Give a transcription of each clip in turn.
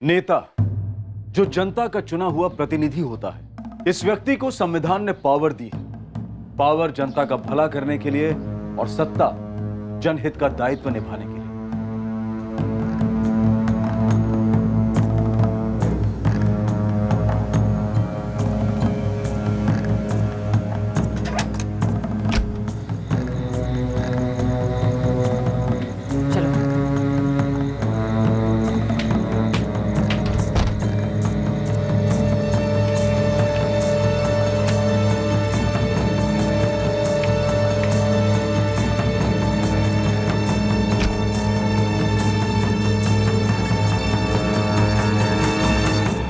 नेता जो जनता का चुना हुआ प्रतिनिधि होता है, इस व्यक्ति को संविधान ने पावर दी है। पावर जनता का भला करने के लिए और सत्ता जनहित का दायित्व निभाने के लिए।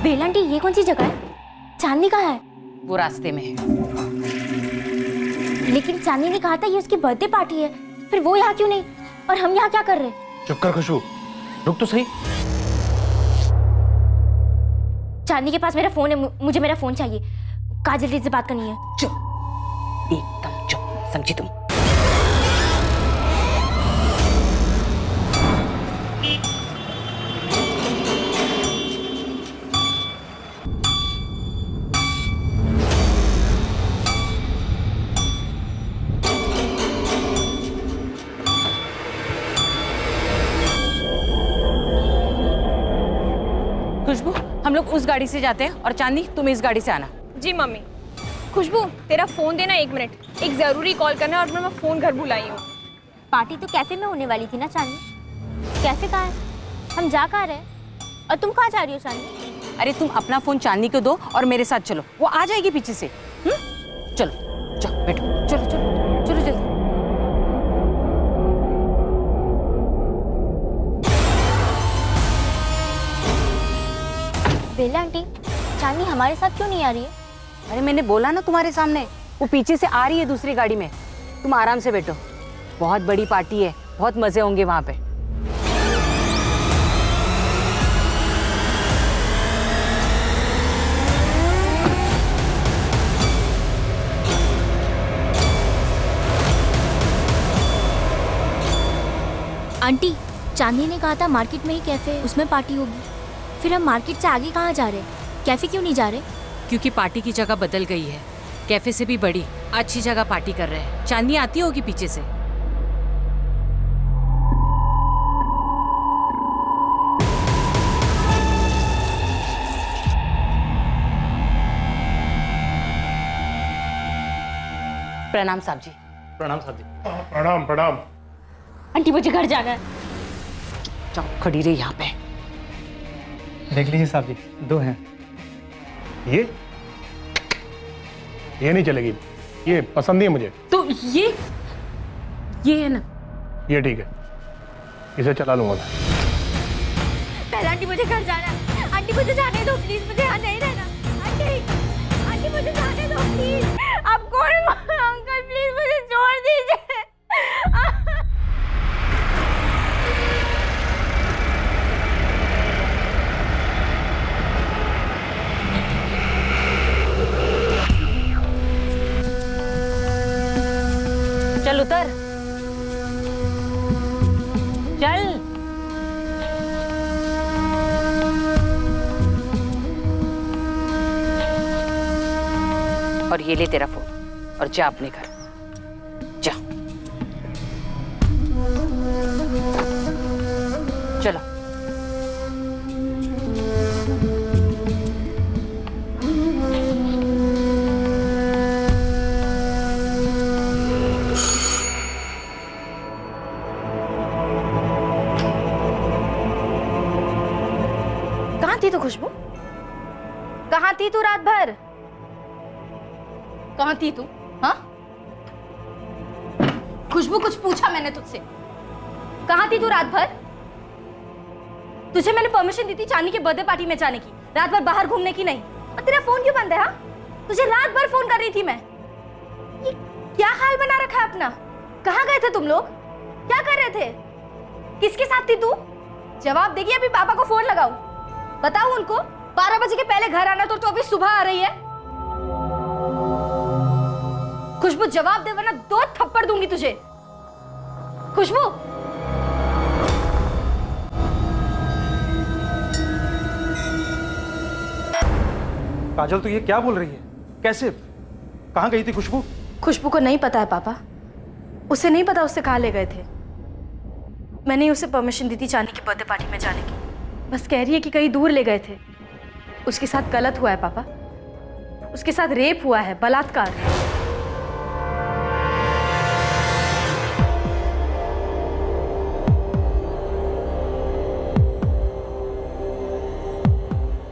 बेला आंटी, ये कौन सी जगह है? चांदनी कहाँ है? वो रास्ते में है। लेकिन चांदनी ने कहा था ये उसकी बर्थडे पार्टी है, फिर वो यहाँ क्यों नहीं और हम यहाँ क्या कर रहे हैं? चुप कर खुशबू, रुक तो सही। चांदनी के पास मेरा फोन है, मुझे मेरा फोन चाहिए। काजल दीदी से बात करनी है। चुप, एकदम चुप, समझी तुम? खुशबू, हम लोग उस गाड़ी से जाते हैं और चांदनी तुम इस गाड़ी से आना। जी मम्मी। खुशबू, तेरा फोन देना 1 मिनट, एक जरूरी कॉल करना है और मैं फोन घर भुलाई हूँ। पार्टी तो कैफे में होने वाली थी ना चांदनी? कैफे कहाँ है? हम जा कहाँ रहे? और तुम कहाँ जा रही हो चांदनी? अरे तुम अपना फोन चांदनी को दो और मेरे साथ चलो, वो आ जाएगी पीछे से। चलो जाओ, बैठो, चलो चलो चलो जल्दी। बेला आंटी, चांदनी हमारे साथ क्यों नहीं आ रही है? अरे मैंने बोला ना तुम्हारे सामने, वो पीछे से आ रही है दूसरी गाड़ी में। तुम आराम से बैठो, बहुत बड़ी पार्टी है, बहुत मजे होंगे वहां पे। आंटी, चांदनी ने कहा था मार्केट में ही कैफे है, उसमें पार्टी होगी। फिर हम मार्केट से आगे कहाँ जा रहे? कैफे क्यों नहीं जा रहे? क्योंकि पार्टी की जगह बदल गई है, कैफे से भी बड़ी अच्छी जगह पार्टी कर रहे हैं। चांदनी आती होगी पीछे से। प्रणाम साहब जी। प्रणाम साहब जी। प्रणाम प्रणाम। आंटी, मुझे घर जाना है। जाओ, खड़ी रही यहाँ पे। देख लीजिए साहब जी, 2 हैं। ये नहीं चलेगी, ये पसंद नहीं है मुझे। तो ये है ना? ये ठीक है, इसे चला लूंगा मैं। पहले आंटी, मुझे घर जाना है। आंटी, मुझे जाने दो प्लीज, मुझे यहाँ नहीं रहना। आंटी, आंटी मुझे जाने दो प्लीज। आप कौन अंकल, प्लीज मुझे छोड़ दीजिए। चल उतर, चल। और ये ले तेरा फोन और जा अपने घर, जा। चलो। कहाँ थी तू खुशबू? कहाँ थी तू रात भर? कहाँ थी तू? हाँ खुशबू, कुछ पूछा मैंने तुझसे? कहाँ थी तू रात भर? तुझे मैंने परमिशन दी थी चांदनी के बर्थडे पार्टी में जाने की, रात भर बाहर घूमने की नहीं। और तेरा फोन क्यों बंद है? हाँ, तुझे रात भर फोन कर रही थी मैं। ये क्या हाल बना रखा है अपना? कहाँ गए थे तुम लोग? क्या कर रहे थे? किसके साथ थी तू? जवाब देगी। अभी पापा को फोन लगाओ, बताओ उनको 12 बजे के पहले घर आना। तो अभी सुबह आ रही है। खुशबू, जवाब दे वरना 2 थप्पड़ दूंगी तुझे। खुशबू, काजल तो ये क्या बोल रही है? कैसे? कहाँ गई थी खुशबू? खुशबू को नहीं पता है पापा। उसे नहीं पता उससे कहाँ ले गए थे। मैंने ही उसे परमिशन दी थी चांदी की बर्थडे पार्टी में जाने की। बस कह रही है कि कहीं दूर ले गए थे। उसके साथ गलत हुआ है पापा। उसके साथ रेप हुआ है, बलात्कार।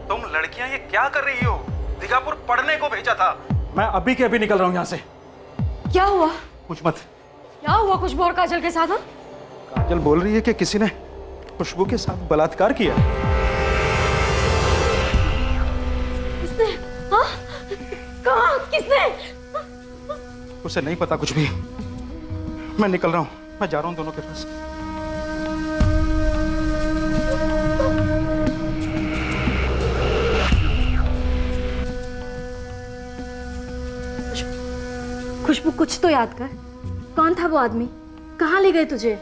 तुम लड़कियां ये क्या कर रही हो? दिगापुर पढ़ने को भेजा था। मैं अभी के अभी निकल रहा हूँ यहाँ से। क्या हुआ? कुछ मत। क्या हुआ खुशबू और काजल के साथ? काजल बोल रही है कि किसी ने खुशबू के साथ बलात्कार किया। किसने? हाँ? कहाँ? किसने? उसे नहीं पता कुछ भी। मैं निकल रहा हूँ। मैं जा रहा हूँ दोनों के पास। खुशबू कुछ तो याद कर। कौन था वो आदमी? कहाँ ले गए तुझे?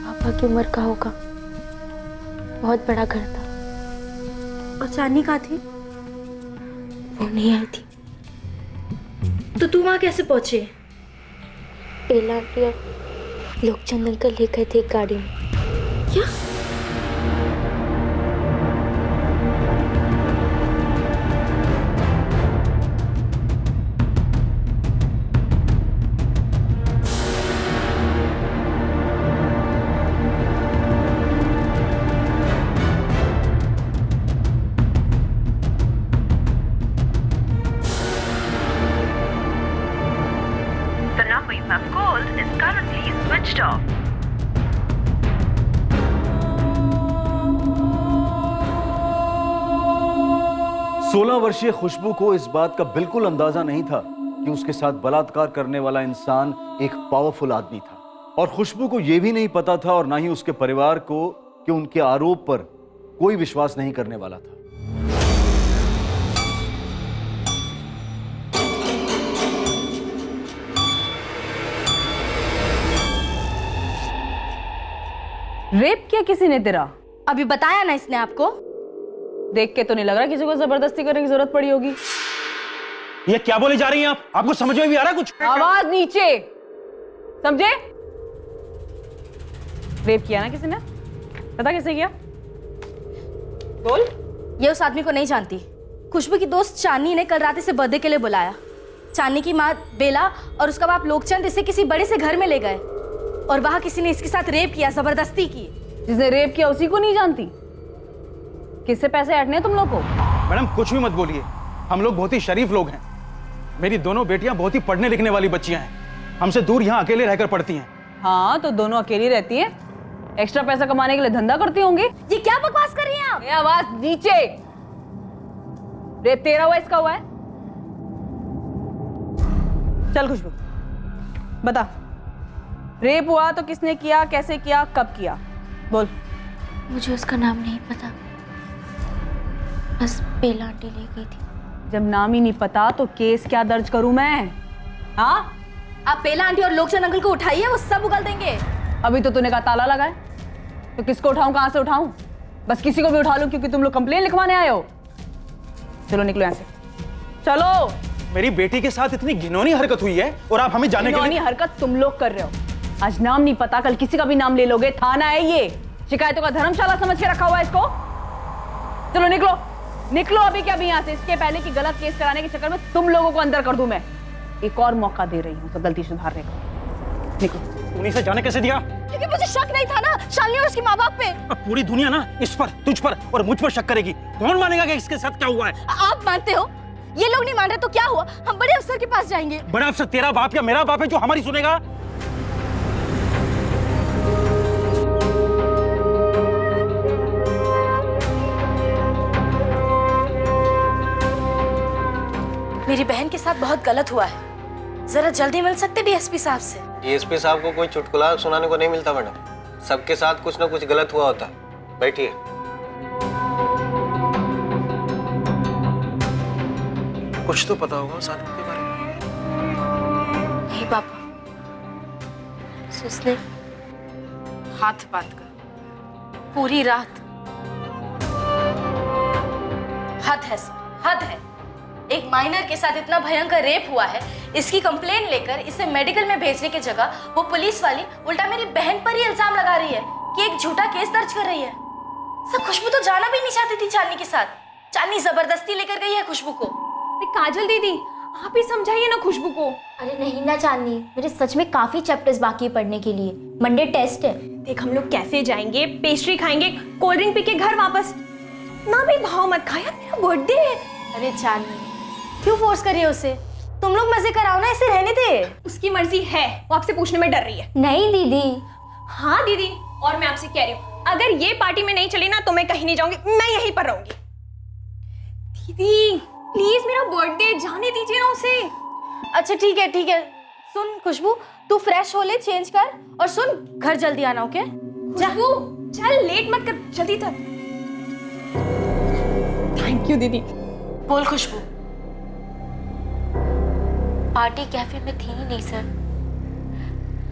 पापा की उम्र का होगा। बहुत बड़ा घर था। और चांदनी कहाँ थी? वो नहीं आई थी। तो तू वहाँ कैसे पहुंचे? बेला आंटी और लोकचंद अंकल ले गए थे एक गाड़ी में। क्या? The number you have called is currently switched off. सोलह वर्षीय खुशबू को इस बात का बिल्कुल अंदाजा नहीं था कि उसके साथ बलात्कार करने वाला इंसान एक पावरफुल आदमी था। और खुशबू को यह भी नहीं पता था और ना ही उसके परिवार को कि उनके आरोप पर कोई विश्वास नहीं करने वाला था। रेप किया किसी ने तेरा? अभी बताया ना इसने आपको। देख के तो नहीं लग रहा किसी को जबरदस्ती करने की जरूरत पड़ी होगी। ये क्या बोले जा रही हैं आप? आपको समझ में भी आ रहा है कुछ? आवाज नीचे, समझे? रेप किया ना किसी ने? पता कैसे किया? बोल। ये उस आदमी को नहीं जानती। खुशबू की दोस्त चांदनी ने कल रात इसे बर्थडे के लिए बुलाया। चांदनी की माँ बेला और उसका बाप लोकचंद इसे किसी बड़े से घर में ले गए और वहां किसी ने इसके साथ रेप किया, जबरदस्ती की। जिसने रेप किया उसी को नहीं जानती? किससे पैसे ऐंठने हैं तुम लोग को? मैडम कुछ भी मत बोलिए। हम लोग बहुत ही शरीफ लोग हैं। मेरी दोनों बेटियां बहुत ही पढ़ने लिखने वाली बच्चियां हैं। हमसे दूर यहाँ अकेले रहकर पढ़ती हैं। हाँ तो दोनों अकेली रहती हैं, एक्स्ट्रा पैसा कमाने के लिए धंधा करती होंगी। ये क्या बकवास कर रही हैं आप? आवाज नीचे। रेप तेरा हुआ, इसका हुआ है? चल खुशबू बता, रेप हुआ तो किसने किया, कैसे किया, कब किया? बोल। मुझे उसका नाम नहीं पता, बस बेला आंटी ले गई थी। जब नाम ही नहीं पता तो केस क्या दर्ज करूं मैं? हाँ आप बेला आंटी और लोकचंद अंकल को उठाइए, वो सब उगल देंगे। अभी तो तूने कहा ताला लगा है, तो किसको उठाऊं, कहां से उठाऊं? बस किसी को भी उठा लूं क्योंकि तुम लोग कंप्लेन लिखवाने आए हो। चलो निकलो यहाँ से, चलो। मेरी बेटी के साथ इतनी घिनौनी हरकत हुई है और आप हमें जाने के लिए। हरकत तुम लोग कर रहे हो। आज नाम नहीं पता, कल किसी का भी नाम ले लोगे। थाना है ये, शिकायतों का धर्मशाला समझ के रखा हुआ है इसको। चलो निकलो, निकलो अभी क्या अभी यहाँ से, इसके पहले कि गलत केस कराने के चक्कर में तुम लोगों को अंदर कर दूं मैं। एक और मौका दे रही हूँ तो गलती सुधारने का। निकलो। उन्हीं से जाने कैसे दिया? क्योंकि मुझे शक नहीं था ना शालिनी और उसके माँ बाप पे। अब पूरी दुनिया ना इस पर, तुझ पर और मुझ पर शक करेगी। कौन मानेगा कि इसके साथ क्या हुआ है? आप मानते हो? ये लोग नहीं मान रहे तो क्या हुआ? हम बड़े अफसर के पास जाएंगे। बड़ा अफसर तेरा बाप या मेरा बाप है जो हमारी सुनेगा? मेरी बहन के साथ बहुत गलत हुआ है, जरा जल्दी मिल सकते डीएसपी साहब से? डीएसपी साहब को कोई चुटकुला सुनाने को नहीं मिलता मैडम। सबके साथ कुछ ना कुछ गलत हुआ होता। बैठिए। कुछ तो पता होगा सादिक के बारे में। नहीं पापा, उसने हाथ बांध कर पूरी रात हद है सर। हद है। एक माइनर के साथ इतना भयंकर रेप हुआ है, इसकी कंप्लेन लेकर इसे मेडिकल में भेजने की जगह वो पुलिस वाली उल्टा मेरी बहन पर ही इल्जाम लगा रही है कि एक झूठा केस दर्ज कर रही है। सब खुशबू तो जाना भी नहीं चाहती थी चांदनी के साथ। चांदनी जबरदस्ती लेकर गई है खुशबू को। काजल दीदी, आप ही समझाइए ना खुशबू को। अरे नहीं ना चांदनी, मेरे सच में काफी चैप्टर्स बाकी है पढ़ने के लिए। मंडे टेस्ट है। देख, हम लोग कैफे जाएंगे, पेस्ट्री खाएंगे, कोल्ड ड्रिंक पी के घर वापस। ना भी भाव मत खा यार, मेरा बर्थडे है। अरे चांदनी, क्यों फोर्स कर रही हो उसे? तुम लोग मजे कराओ ना, इसे रहने दे। उसकी मर्जी है, वो आपसे पूछने में डर रही है। नहीं दीदी। हाँ दीदी, और मैं आपसे कह रही हूँ, अगर ये पार्टी में नहीं चली ना तो मैं कहीं नहीं जाऊंगी, मैं यहीं पर रहूंगी। दीदी प्लीज, मेरा बर्थडे, जाने दीजिए ना उसे। अच्छा ठीक है ठीक है। सुन खुशबू, तू फ्रेश हो ले, चेंज कर, और सुन घर जल्दी आना, ओके? खुशबू चल, लेट मत कर, जल्दी कर। थैंक यू दीदी। बोल खुशबू। पार्टी कैफे में थी ही नहीं सर।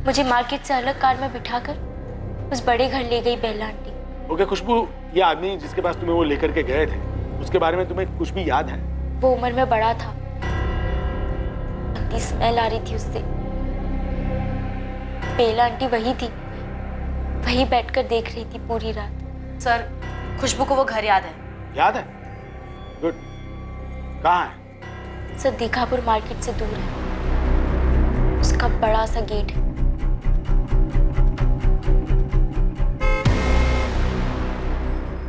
मुझे मार्केट से अलग कार में बिठाकर उस बड़े घर ले गई बेला आंटी। ओके खुशबू, ये आदमी जिसके पास तुम्हें वो लेकर के गए थे, उसके बारे में तुम्हें कुछ भी याद है? वो उम्र में बड़ा था, गंदी स्मेल आ रही थी उससे। बेला आंटी वही थी, वही बैठकर देख रही थी पूरी रात। सर, खुशबू को वो घर याद है। याद है? गुड। कहाँ है? सर, दीघापुर मार्केट से दूर है। उसका बड़ा सा गेट है।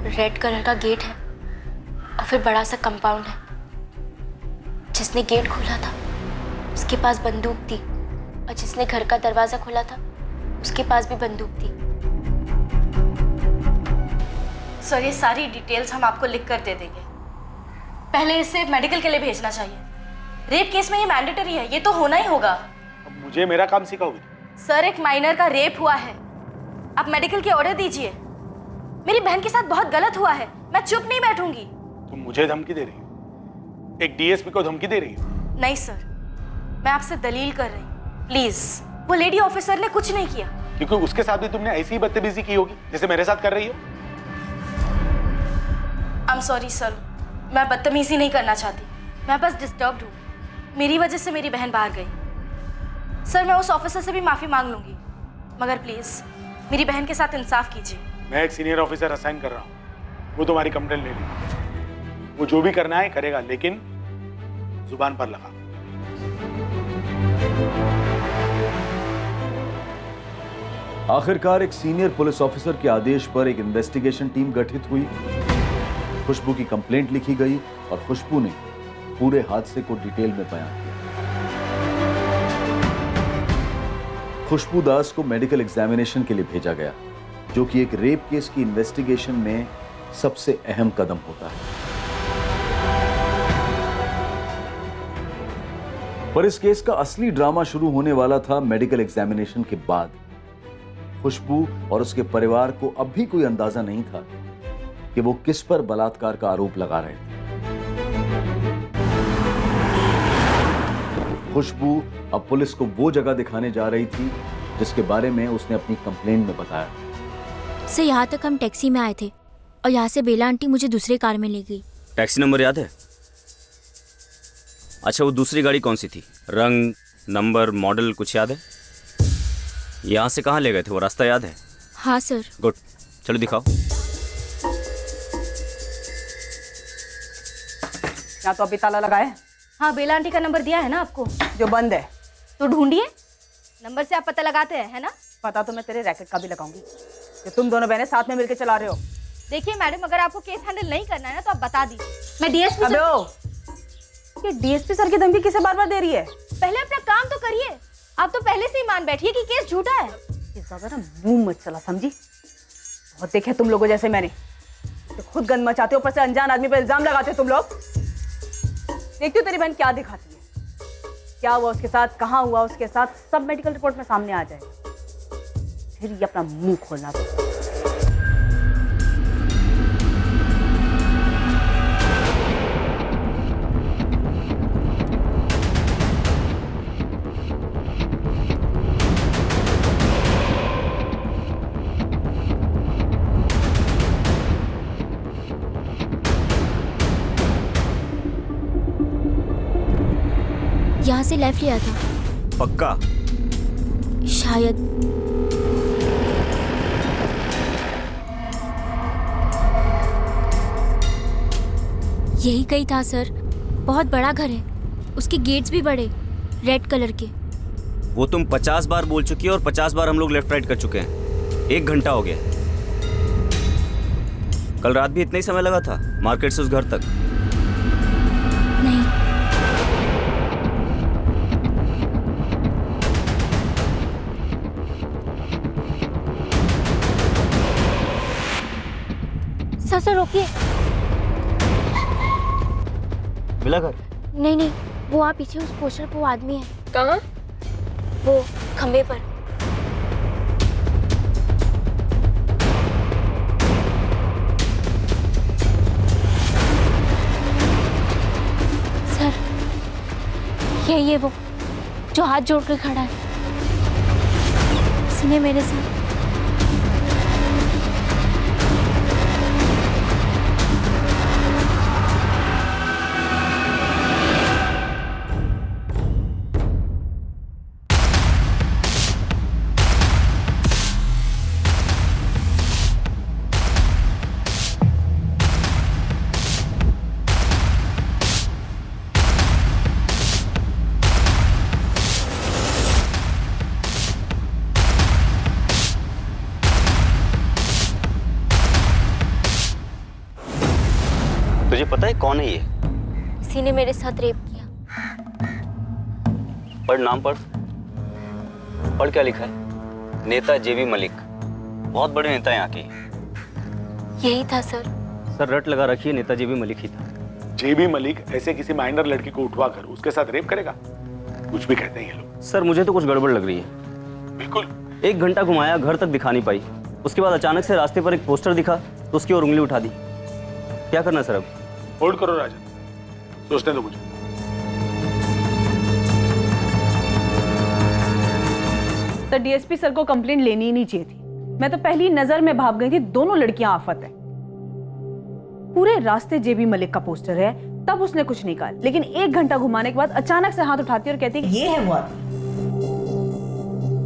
रेड कलर का गेट है और फिर बड़ा सा कंपाउंड है। जिसने गेट खोला था उसके पास बंदूक थी, और जिसने घर का दरवाजा खोला था उसके पास भी बंदूक थी। सर, ये सारी डिटेल्स हम आपको लिख कर दे देंगे। पहले इसे मेडिकल के लिए भेजना चाहिए। रेप केस में ये मैंडेटरी है, ये तो होना ही होगा। अब मुझे मेरा काम सिखाओगे? सर, एक माइनर का रेप हुआ है, आप मेडिकल के ऑर्डर दीजिए। मेरी बहन के साथ बहुत गलत हुआ है, मैं चुप नहीं बैठूंगी। तुम मुझे धमकी दे रही हो? एक डीएसपी को धमकी दे रही हो? नहीं सर, मैं आपसे दलील कर रही हूँ, प्लीज। वो लेडी ऑफिसर ने कुछ नहीं किया। क्योंकि उसके साथ भी तुमने ऐसी ही बदतमीजी की होगी जैसे मेरे साथ कर रही हो। आई एम सॉरी सर, मैं बदतमीजी नहीं करना चाहती, मैं बस डिस्टर्ब्ड हूँ। मेरी वजह से मेरी बहन बाहर गई। सर, मैं उस ऑफिसर से भी माफी मांग लूंगी, मगर प्लीज मेरी बहन के साथ इंसाफ कीजिए। मैं एक सीनियर ऑफिसर असाइन कर रहा हूँ, वो तुम्हारी कंप्लेंट ले लेगा। वो जो भी करना है करेगा, लेकिन जुबान पर लगा। आखिरकार एक सीनियर पुलिस ऑफिसर के आदेश पर एक इन्वेस्टिगेशन टीम गठित हुई। खुशबू की कंप्लेंट लिखी गई और खुशबू ने पूरे हादसे को डिटेल में बयान किया। खुशबू दास को मेडिकल एग्जामिनेशन के लिए भेजा गया, जो कि एक रेप केस की इन्वेस्टिगेशन में सबसे अहम कदम होता है। पर इस केस का असली ड्रामा शुरू होने वाला था मेडिकल एग्जामिनेशन के बाद। खुशबू और उसके परिवार को अब भी कोई अंदाजा नहीं था कि वो किस पर बलात्कार का आरोप लगा रहे थे। खुशबू अब पुलिस को वो जगह दिखाने जा रही थी जिसके बारे में उसने अपनी कंप्लेंट में बताया। सर, यहाँ तक हम टैक्सी में आए थे और यहाँ से बेला आंटी मुझे दूसरे कार में ले गई। टैक्सी नंबर याद है? अच्छा, वो दूसरी गाड़ी कौन सी थी? रंग, नंबर, मॉडल कुछ याद है? यहाँ से कहाँ ले गए थे, वो रास्ता याद है? हाँ सर। गुड, चलो दिखाओ। यहाँ तो अभी ताला लगा है। हाँ, बेला आंटी का नंबर दिया है ना आपको, जो बंद है। तो ढूंढिए, नंबर से आप पता लगाते हैं, है ना? पता तो मैं तेरे रैकेट का भी लगाऊंगी कि तुम दोनों बहनें साथ में मिलकर चला रहे हो। देखिए मैडम, अगर आपको केस हैंडल नहीं करना है ना तो आप बता दीजिए। मैं डीएसपी अबे ओ, ये डीएसपी सर की धमकी किसे बार बार दे रही है? पहले अपना काम तो करिए। आप तो पहले से ही मान बैठिए कि केस झूठा है। इस बार ना मुंह मत चला, समझी? बहुत देखे तुम लोगों जैसे मैंने, तो खुद गंद मचाते हो, ऊपर से अनजान आदमी पर इल्जाम लगाते हो तुम लोग। देखती हो तेरी बहन क्या दिखाती है, क्या हुआ उसके साथ, कहाँ हुआ उसके साथ, सब मेडिकल रिपोर्ट में सामने आ जाएगा। फिर ये अपना मुंह खोलना था। वहां से लेफ्ट लिया था। पक्का? शायद। यही कहीं था सर। बहुत बड़ा घर है, उसके गेट्स भी बड़े, रेड कलर के। वो तुम 50 बार बोल चुकी है और 50 बार हम लोग लेफ्ट राइट कर चुके हैं। 1 घंटा हो गया। कल रात भी इतना ही समय लगा था मार्केट से उस घर तक? नहीं। सर रोकिए। मिला घर? नहीं नहीं, वो आप पीछे उस पोस्टर पे वो आदमी है। कहाँ? वो खंबे पर। सर यही है वो जो हाथ जोड़ कर खड़ा है। इसने मेरे साथ। तुझे पता है कौन है ये? इसी ने मेरे साथ रेप किया। पढ़, नाम पढ़। पढ़ क्या लिखा है? नेता जेबी मलिक। बहुत बड़े नेता हैं यहाँ के। यही था सर। सर रट लगा रखिए, नेता जेबी मलिक ही था। जेबी मलिक ऐसे किसी माइनर लड़की को उठवाकर उसके साथ रेप करेगा? कुछ भी कहते हैं ये लोग। सर मुझे तो कुछ गड़बड़ लग रही है। बिल्कुल। 1 घंटा घुमाया, घर तक दिखा नहीं पाई। उसके बाद अचानक से रास्ते पर एक पोस्टर दिखा तो उसकी ओर उंगली उठा दी। क्या करना सर अब? होल्ड करो राजन, सोचने दो मुझे। सर डीएसपी सर को कंप्लेंट लेनी ही नहीं चाहिए थी। मैं तो पहली नजर में भाग गई थी, दोनों लड़कियां आफत है। पूरे रास्ते जेबी मलिक का पोस्टर है, तब उसने कुछ नहीं कहा, लेकिन 1 घंटा घुमाने के बाद अचानक से हाथ उठाती और कहती ये है वो आदमी।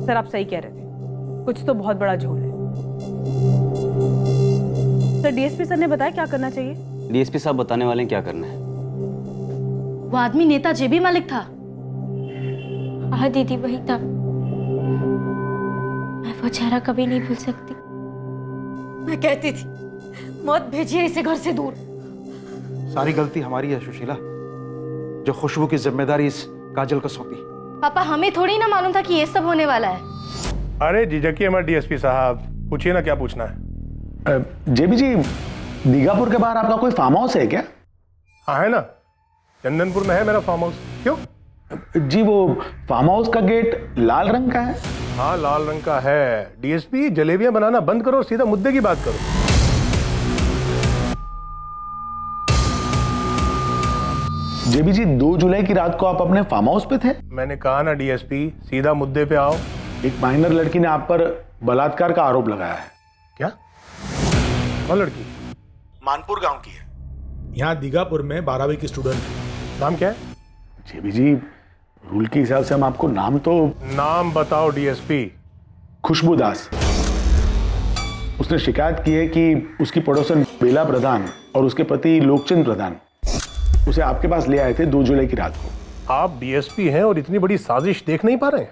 सर आप सही कह रहे थे, कुछ तो बहुत बड़ा झोल है। सर डीएसपी सर ने बताया क्या करना चाहिए? डीएसपी साहब बताने वाले हैं क्या करना है। वो आदमी नेता जेबी मलिक था। हाँ दीदी वही था। मैं वो चेहरा कभी नहीं भूल सकती। मैं कहती थी मत भेजिए इसे घर से दूर। सारी गलती हमारी है सुशीला, जो खुशबू की जिम्मेदारी इस काजल को सौंपी। पापा हमें थोड़ी ना मालूम था कि ये सब होने वाला है। अरे झिझकिए मत डीएसपी साहब, पूछिए ना क्या पूछना है। जेबी जी, दीघापुर के बाहर आपका कोई फार्म हाउस है क्या? हाँ है ना, चंदनपुर में है मेरा फार्म हाउस। क्यों? जी वो फार्म हाउस का गेट लाल रंग का है। हाँ लाल रंग का है। डीएसपी जलेबियां बनाना बंद करो और सीधा मुद्दे की बात करो। जेबी जी 2 जुलाई की रात को आप अपने फार्म हाउस पे थे। मैंने कहा ना डीएसपी, सीधा मुद्दे पे आओ। एक माइनर लड़की ने आप पर बलात्कार का आरोप लगाया है। क्या? कौन लड़की? मानपुर गांव की है, यहाँ दीघापुर में 12वीं की स्टूडेंट है। नाम क्या है? जेबी जी रूल के हिसाब से हम आपको नाम तो। नाम बताओ डीएसपी। खुशबू दास। उसने शिकायत की है कि उसकी पड़ोसन बेला प्रधान और उसके पति लोकचंद प्रधान उसे आपके पास ले आए थे 2 जुलाई की रात को। आप डीएसपी हैं और इतनी बड़ी साजिश देख नहीं पा रहे हैं?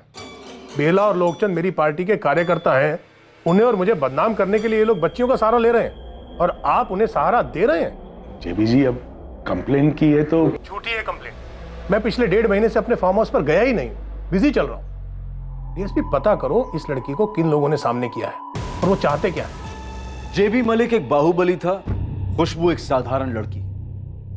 बेला और लोकचंद मेरी पार्टी के कार्यकर्ता हैं। उन्हें और मुझे बदनाम करने के लिए ये लोग बच्चियों का सहारा ले रहे हैं और आप उन्हें सहारा दे रहे हैं। जेबी जी अब कंप्लेन की है तो। झूठी है कंप्लेन। मैं पिछले 1.5 महीने से अपने फार्म हाउस पर गया ही नहीं, बिजी चल रहा हूं। डीएसपी पता करो इस लड़की को किन लोगों ने सामने किया है और वो चाहते क्या है। जेबी मलिक एक बाहुबली था, खुशबू एक साधारण लड़की।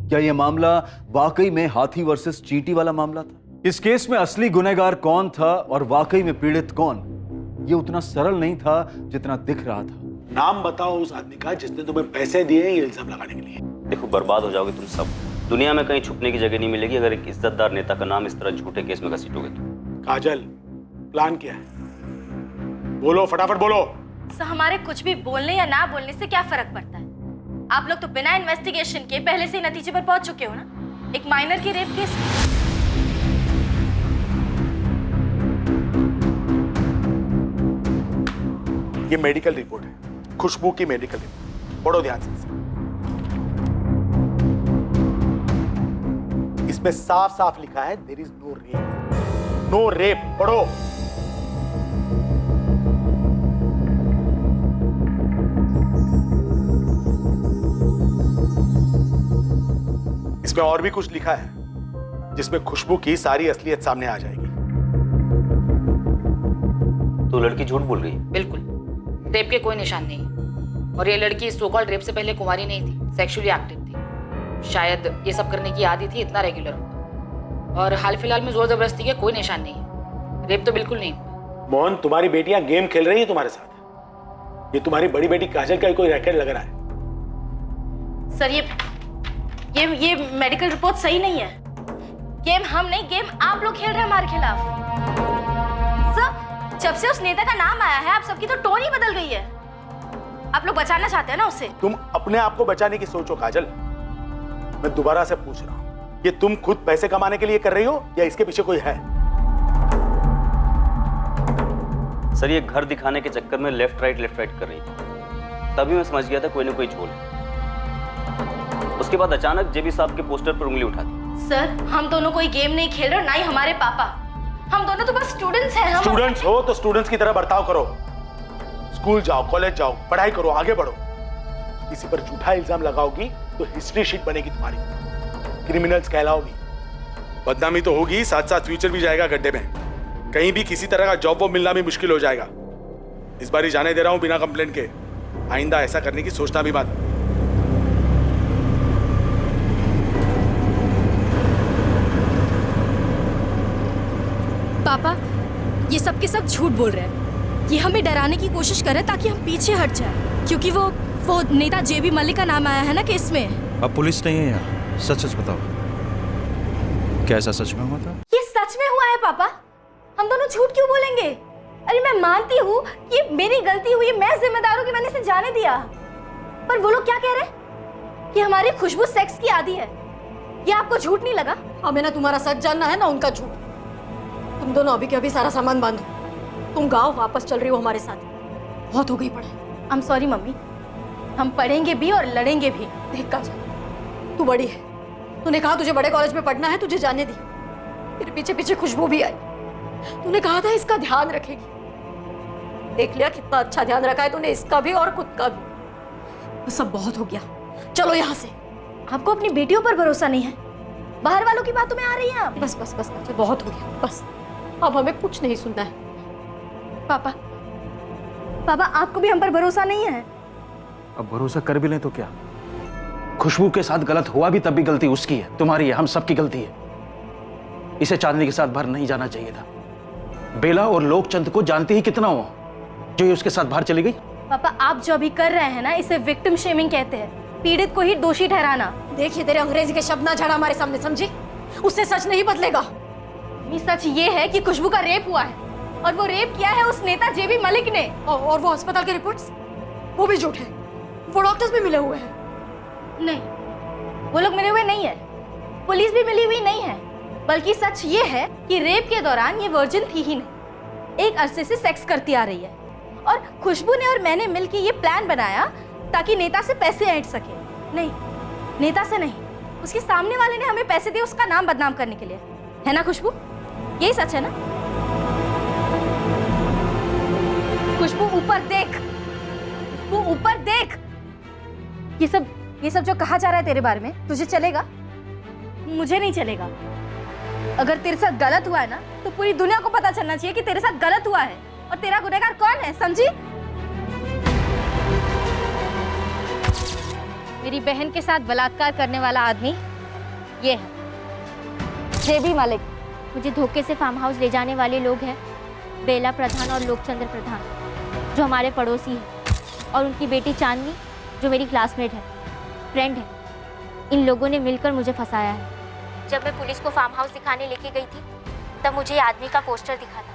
क्या यह मामला वाकई में हाथी वर्सेस चींटी वाला मामला था? इस केस में असली गुनहगार कौन था और वाकई में पीड़ित कौन, यह उतना सरल नहीं था जितना दिख रहा था। नाम बताओ उस आदमी का जिसने तुम्हें पैसे दिए ये इल्जाम लगाने के लिए। देखो बर्बाद हो जाओगे तुम सब। दुनिया में कहीं छुपने की जगह नहीं मिलेगी अगर एक इज्जतदार नेता का नाम इस तरह झूठे केस में घसीटोगे तो। काजल, प्लान क्या है? बोलो फटाफट बोलो। सर हमारे कुछ भी बोलने या ना बोलने से क्या फर्क पड़ता है? आप लोग तो बिना इन्वेस्टिगेशन के पहले से ही नतीजे पर पहुंच चुके हो ना। एक माइनर के रेप केस। ये मेडिकल रिपोर्ट है, खुशबू की मेडिकल रिपोर्ट। पढ़ो ध्यान से। इसमें साफ साफ लिखा है there is no rape, no rape. पढ़ो। इसमें और भी कुछ लिखा है जिसमें खुशबू की सारी असलियत सामने आ जाएगी। तो लड़की झूठ बोल रही है? बिल्कुल, रेप के कोई निशान नहीं, और ये लड़की सो कॉल्ड रेप से पहले कुंवारी नहीं थी, सेक्सुअली एक्टिव थी। शायद ये सब करने की आदत थी, इतना रेगुलर होगा। और हाल फिलहाल में जोर जबरदस्ती के कोई निशान नहीं है। रेप तो बिल्कुल नहीं हुआ। मोहन, तुम्हारी बेटियां गेम खेल रही है तुम्हारे साथ। ये तुम्हारी बड़ी बेटी काजल का कोई रैकेट लग रहा है। सर ये मेडिकल रिपोर्ट सही नहीं है। गेम हम नहीं, गेम आप लोग खेल रहे हैं हमारे खिलाफ। सर, जब से उस नेता का नाम आया है आप सबकी तो टोन ही बदल गई है। आप लोग बचाना चाहते हैं ना उससे। तुम अपने आप को बचाने की सोचो काजल। मैं दोबारा से पूछ रहा हूं, ये तुम खुद पैसे कमाने के लिए कर रही हो या इसके पीछे कोई है? सर, ये घर दिखाने के चक्कर में लेफ्ट राइट कर रही थी, तभी मैं समझ गया था कोई ना कोई झोल। उसके बाद अचानक जेबी साहब के पोस्टर पर उंगली उठा दी। सर, हम दोनों कोई गेम नहीं खेल रहे, ना ही हमारे पापा। हम दोनों तो बस स्टूडेंट्स हैं। स्टूडेंट्स हो तो स्टूडेंट्स की तरह बर्ताव करो। स्कूल जाओ, कॉलेज जाओ, पढ़ाई करो, आगे बढ़ो। किसी पर झूठा इल्जाम लगाओगी तो हिस्ट्री शीट बनेगी तुम्हारी, क्रिमिनल्स कहलाओगी। बदनामी तो होगी, साथ साथ फ्यूचर भी जाएगा गड्ढे में। कहीं भी किसी तरह का जॉब वो मिलना भी मुश्किल हो जाएगा। इस बार ही जाने दे रहा हूं बिना कंप्लेंट के। आइंदा ऐसा करने की सोचना भी मत। पापा, ये सब के सब झूठ बोल रहे हैं। ये हमें डराने की कोशिश कर रहे हैं ताकि हम पीछे हट जाए, क्योंकि वो नेता जेबी मलिक का नाम आया है ना केस में। अब पुलिस नहीं है यहाँ, सच सच बताओ, क्या ऐसा सच में हुआ था? ये सच में हुआ है पापा। हम दोनों झूठ क्यों बोलेंगे? अरे मैं मानती हूँ ये मेरी गलती हुई, मैं जिम्मेदार हूँ कि मैंने इसे जाने दिया। पर वो लोग क्या कह रहे हैं कि हमारी खुशबू सेक्स की आदी है। ये आपको झूठ नहीं लगा? हमें ना तुम्हारा सच जानना है ना उनका झूठ। तुम दोनों अभी के अभी सारा सामान बांधो, तुम गांव वापस चल रही हो हमारे साथ। बहुत हो गई पढ़ाई। I'm sorry मम्मी, हम पढ़ेंगे भी और लड़ेंगे भी। देख काजल, तू बड़ी है, तूने कहा तुझे बड़े कॉलेज में पढ़ना है, तुझे जाने दी। फिर पीछे पीछे खुशबू भी आई। तूने कहा था इसका ध्यान रखेगी। देख लिया कितना अच्छा ध्यान रखा है तूने, इसका भी और खुद का भी। सब बहुत हो गया, चलो यहाँ से। आपको अपनी बेटियों पर भरोसा नहीं है? बाहर वालों की बातों में आ रही हैं आप। बस बस बस, बहुत हो गया, बस अब हमें कुछ नहीं सुनना है। पापा, आपको भी हम पर भरोसा नहीं है? अब भरोसा कर भी लें तो क्या? खुशबू के साथ गलत हुआ भी तब भी गलती उसकी है, तुम्हारी है, हम सबकी गलती है। इसे चांदनी के साथ बाहर नहीं जाना चाहिए था। बेला और लोकचंद को जानती ही कितना हो जो ये उसके साथ बाहर चली गई। पापा, आप जो अभी कर रहे हैं ना, इसे विक्टिम शेमिंग कहते हैं, पीड़ित को ही दोषी ठहराना। देखिए, तेरे अंग्रेजी के शब्द ना झाड़ा हमारे सामने, समझी? उससे सच नहीं बदलेगा। सच ये है कि खुशबू का रेप हुआ है, और वो रेप किया है उस नेता जेबी मलिक ने। और वो अस्पताल के रिपोर्ट्स, वो भी झूठ है। वो डॉक्टर्स भी मिले हुए हैं। नहीं, वो लोग मिले हुए नहीं है, पुलिस भी मिली हुई नहीं है। बल्कि सच ये है कि रेप के दौरान ये वर्जिन थी ही नहीं, एक अरसे से सेक्स करती आ रही है। और खुशबू ने और मैंने मिलकर ये प्लान बनाया ताकि नेता से पैसे ऐंठ सके। नहीं, नेता से नहीं, उसके सामने वाले ने हमें पैसे दिए उसका नाम बदनाम करने के लिए, है ना खुशबू? यही सच है ना? खुशबू ऊपर देख, वो ऊपर देख। ये सब जो कहा जा रहा है तेरे बारे में, तुझे चलेगा? मुझे नहीं चलेगा। अगर तेरे साथ गलत हुआ है ना, तो पूरी दुनिया को पता चलना चाहिए कि तेरे साथ गलत हुआ है, और तेरा गुनहगार कौन है, समझी? मेरी बहन के साथ बलात्कार करने वाला आदमी ये है, जेबी मलिक। मुझे धोखे से फार्म हाउस ले जाने वाले लोग हैं बेला प्रधान और लोकचंद्र प्रधान, जो हमारे पड़ोसी हैं, और उनकी बेटी चांदनी, जो मेरी क्लासमेट है, फ्रेंड है। इन लोगों ने मिलकर मुझे फंसाया है। जब मैं पुलिस को फार्म हाउस दिखाने लेके गई थी, तब मुझे आदमी का पोस्टर दिखा था,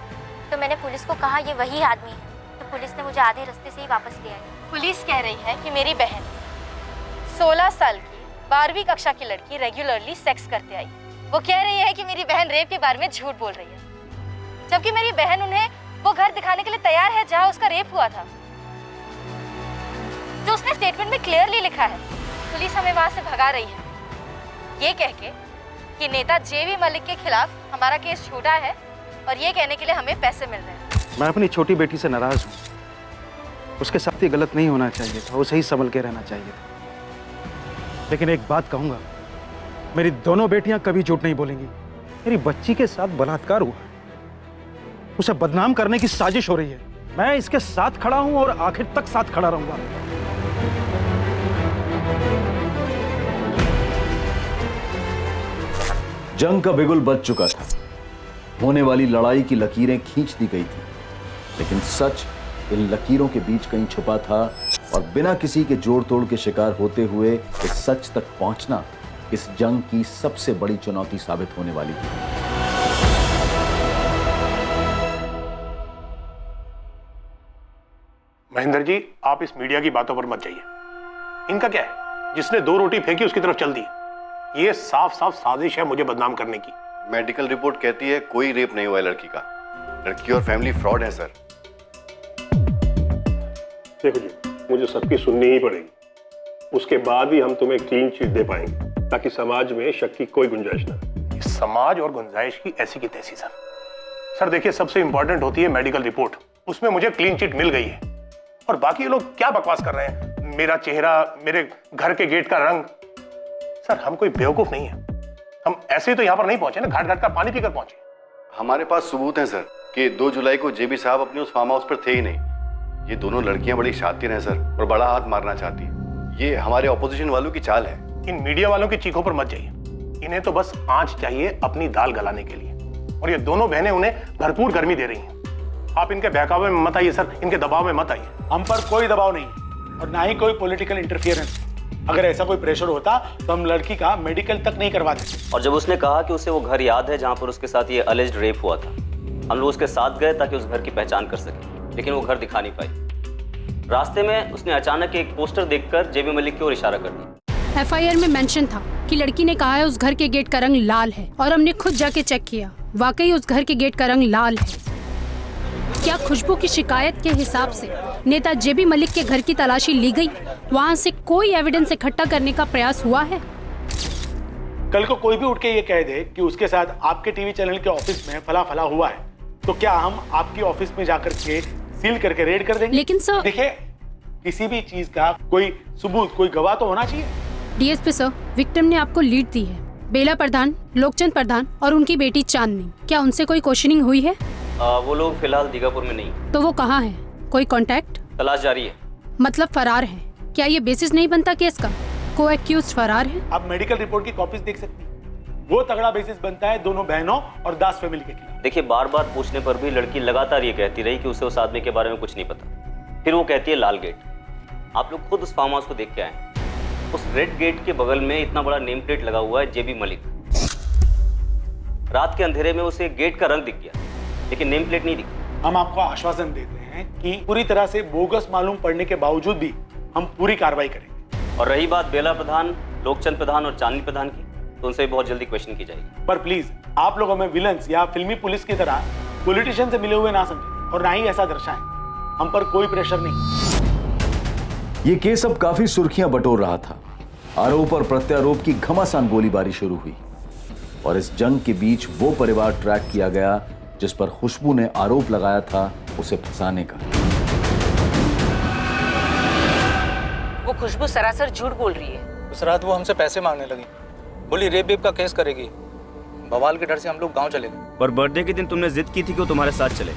तो मैंने पुलिस को कहा ये वही आदमी है, तो पुलिस ने मुझे आधे रास्ते से ही वापस ले आई। पुलिस कह रही है कि मेरी बहन 16 साल की 12वीं कक्षा की लड़की रेगुलरली सेक्स करते आई। वो कह रही है कि मेरी बहन रेप के बारे में झूठ बोल रही है, जबकि मेरी बहन उन्हें वो घर दिखाने के लिए तैयार है जहाँ उसका रेप हुआ था। जो उसने स्टेटमेंट में क्लियरली लिखा है। पुलिस हमें वहां से भगा रही है, ये कह के कि नेता जेबी मलिक के खिलाफ हमारा केस झूठा है, और ये कहने के लिए हमें पैसे मिल रहे हैं। मैं अपनी छोटी बेटी से नाराज हूँ। उसके साथ ये गलत नहीं होना चाहिए था, उसे ही संभल के रहना चाहिए था। लेकिन एक बात कहूंगा, मेरी दोनों बेटियां कभी झूठ नहीं बोलेंगी। मेरी बच्ची के साथ बलात्कार हुआ, उसे बदनाम करने की साजिश हो रही है। मैं इसके साथ खड़ा हूं और आखिर तक साथ खड़ा रहूंगा। जंग का बिगुल बज चुका था, होने वाली लड़ाई की लकीरें खींच दी गई थी, लेकिन सच इन लकीरों के बीच कहीं छुपा था, और बिना किसी के जोड़ तोड़ के शिकार होते हुए इस सच तक पहुंचना इस जंग की सबसे बड़ी चुनौती साबित होने वाली थी। महेंद्र जी, आप इस मीडिया की बातों पर मत जाइए। इनका क्या है, जिसने 2 रोटी फेंकी उसकी तरफ चल दी। ये साफ साफ साजिश है मुझे बदनाम करने की। मेडिकल रिपोर्ट कहती है कोई रेप नहीं हुआ है लड़की का। लड़की और फैमिली फ्रॉड है सर। देखो जी, मुझे सबकी सुननी ही पड़ेगी, उसके बाद ही हम तुम्हें क्लीन चिट दे पाएंगे, ताकि समाज में शक की कोई गुंजाइश ना। समाज और गुंजाइश की ऐसी की तैसी सर देखिए, सबसे इंपॉर्टेंट होती है मेडिकल रिपोर्ट। उसमें मुझे क्लीन चिट मिल गई है, और बाकी ये लोग क्या बकवास कर रहे हैं, मेरा चेहरा, मेरे घर के गेट का रंग। सर हम कोई बेवकूफ नहीं है, हम ऐसे तो यहाँ पर नहीं पहुंचे ना, घाट घाट का पानी पीकर पहुंचे। हमारे पास सबूत है सर कि 2 जुलाई को जेबी साहब अपने उस फार्म हाउस पर थे ही नहीं। ये दोनों लड़कियां बड़ी शातिर हैं सर, और बड़ा हाथ मारना चाहती है। ये हमारे ऑपोजिशन वालों की चाल है। इन मीडिया वालों की चीखों पर मत जाइए, इन्हें तो बस आंच चाहिए अपनी दाल गलाने के लिए, और ये दोनों बहनें उन्हें भरपूर गर्मी दे रही हैं। आप इनके बहकावे में मत आइए सर, इनके दबाव में मत आइए। हम पर कोई दबाव नहीं, और ना ही कोई पॉलिटिकल इंटरफियरेंस। अगर ऐसा कोई प्रेशर होता तो हम लड़की का मेडिकल तक नहीं करवाते। और जब उसने कहा कि उसे वो घर याद है जहां पर उसके साथ ये अलेज्ड रेप हुआ था, हम लोग उसके साथ गए ताकि उस घर की पहचान कर सके, लेकिन वो घर दिखा नहीं पाई। रास्ते में उसने अचानक एक पोस्टर देखकर जेबी मलिक की ओर इशारा कर दिया। FIR में मेंशन था कि लड़की ने कहा है उस घर के गेट का रंग लाल है, और हमने खुद जाके चेक किया, वाकई उस घर के गेट का रंग लाल है। क्या खुशबू की शिकायत के हिसाब से नेता जेबी मलिक के घर की तलाशी ली गई? वहाँ से कोई एविडेंस इकट्ठा करने का प्रयास हुआ है? कल को कोई भी उठ के ये कह दे कि उसके साथ आपके टीवी चैनल के ऑफिस में फला फला हुआ है, तो क्या हम आपकी ऑफिस में जाकर के सील करके रेड कर देंगे? लेकिन सर देखिए, किसी भी चीज का कोई सबूत, कोई गवाह तो होना चाहिए। DSP सर, विक्टिम ने आपको लीड दी है, बेला प्रधान, लोकचंद प्रधान और उनकी बेटी चांदनी। क्या उनसे कोई क्वेश्चनिंग हुई है? वो लोग फिलहाल दीगापुर में नहीं। तो वो कहाँ है? कोई कांटेक्ट? तलाश जारी है। मतलब फरार है? क्या ये बेसिस नहीं बनता केस का? को एक्यूज फरार है? आप मेडिकल रिपोर्ट की कॉपीज देख सकते हैं, वो तगड़ा बेसिस बनता है दोनों बहनों और दास फैमिली के खिलाफ। देखिए, बार बार पूछने पर भी लड़की लगातार ये कहती रही कि उसे उस आदमी के बारे में कुछ नहीं पता। फिर वो कहती है लाल गेट। आप लोग खुद उस फार्म हाउस को देख के आए, उस रेड गेट के बगल में इतना बड़ा नेम प्लेट लगा हुआ है जेबी मलिक। रात के अंधेरे में उसे गेट का रंग दिख गया, लेकिन नेम प्लेट नहीं दिखी। हम आपको आश्वासन देते हैं कि पूरी तरह से बोगस मालूम पड़ने के बावजूद भी हम पूरी कार्रवाई करेंगे। और रही बात बेला प्रधान, लोकचंद प्रधान और चांदनी प्रधान की, तो उनसे भी बहुत जल्दी क्वेश्चन की जाएगी। पर प्लीज आप लोग हमें विलन्स या फिल्मी पुलिस की तरह पॉलिटिशियन से मिले हुए ना समझें, और ना ही ऐसा दर्शाएं। हम पर कोई प्रेशर नहीं। ये केस अब काफी सुर्खियां बटोर रहा था। आरोप और प्रत्यारोप की घमासान गोलीबारी शुरू हुई, और इस जंग के बीच वो परिवार ट्रैक किया गया जिस पर खुशबू ने आरोप लगाया था उसे फंसाने का। वो खुशबू सरासर झूठ बोल रही है। उस रात वो हमसे पैसे मांगने लगी, बोली रेप वेप का केस करेगी। बवाल के डर से हम लोग गांव चले गए। पर बर्थडे के दिन तुमने जिद की थी कि वो तुम्हारे साथ चले।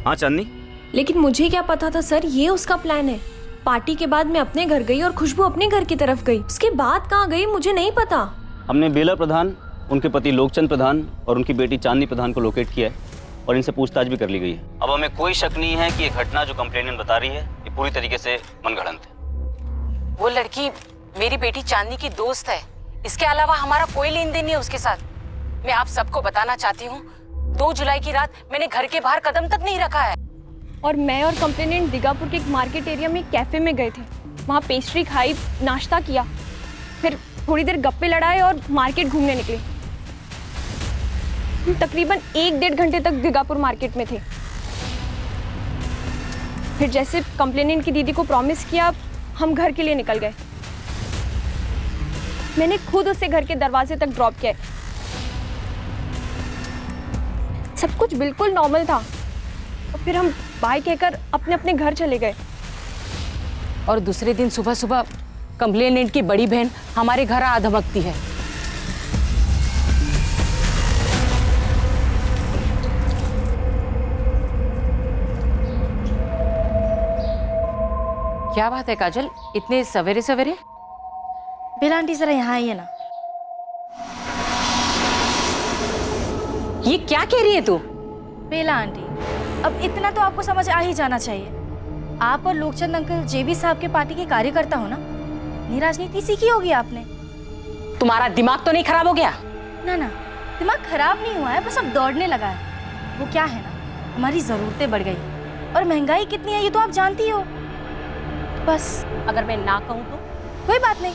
हाँ चांदनी? लेकिन मुझे क्या पता था सर, ये उसका प्लान है। पार्टी के बाद मैं अपने घर गई और खुशबू अपने घर की तरफ गई। उसके बाद कहाँ गई मुझे नहीं पता। हमने बेला प्रधान, उनके पति लोकचंद प्रधान और उनकी बेटी चांदनी प्रधान को लोकेट किया है, और इनसे पूछताछ भी कर ली गई है। अब हमें कोई शक नहीं है कि ये घटना जो कंप्लेनेंट बता रही है ये पूरी तरीके से मनगढ़ंत है। वो लड़की मेरी बेटी चांदनी की दोस्त है, इसके अलावा हमारा कोई लेन देन नहीं है उसके साथ। मैं आप सबको बताना चाहती हूँ, 2 जुलाई की रात मैंने घर के बाहर कदम तक नहीं रखा है। और मैं और कंप्लेनेंट दीगापुर के एक मार्केट एरिया में कैफे में गए थे, वहाँ पेस्ट्री खाई, नाश्ता किया, फिर थोड़ी देर गप्पे लड़ाए और मार्केट घूमने निकले। हम तकरीबन 1-1.5 घंटे तक दीगापुर मार्केट में थे। फिर जैसे कंप्लेनेंट की दीदी को प्रॉमिस किया, हम घर के लिए निकल गए। मैंने खुद उसे घर के दरवाजे तक ड्रॉप किया। सब कुछ बिल्कुल नॉर्मल था और फिर हम बाय कहकर अपने अपने घर चले गए। और दूसरे दिन सुबह सुबह कंप्लेनेंट की बड़ी बहन हमारे घर आ धमकती है। क्या बात है काजल, इतने सवेरे सवेरे? बेला आंटी जरा यहाँ आइए ना। ये क्या कह रही है तू? बेला आंटी, अब इतना तो आपको समझ आ ही जाना चाहिए। आप और लोकचंद अंकल जेबी साहब के पार्टी के कार्यकर्ता हो ना। इतनी राजनीति सीखी होगी आपने। तुम्हारा दिमाग तो नहीं खराब हो गया? ना ना, दिमाग खराब नहीं हुआ है, बस अब दौड़ने लगा है। वो क्या है ना, हमारी जरूरतें बढ़ गई और महंगाई कितनी है ये तो आप जानती हो। बस अगर मैं ना कहूँ तो? कोई बात नहीं,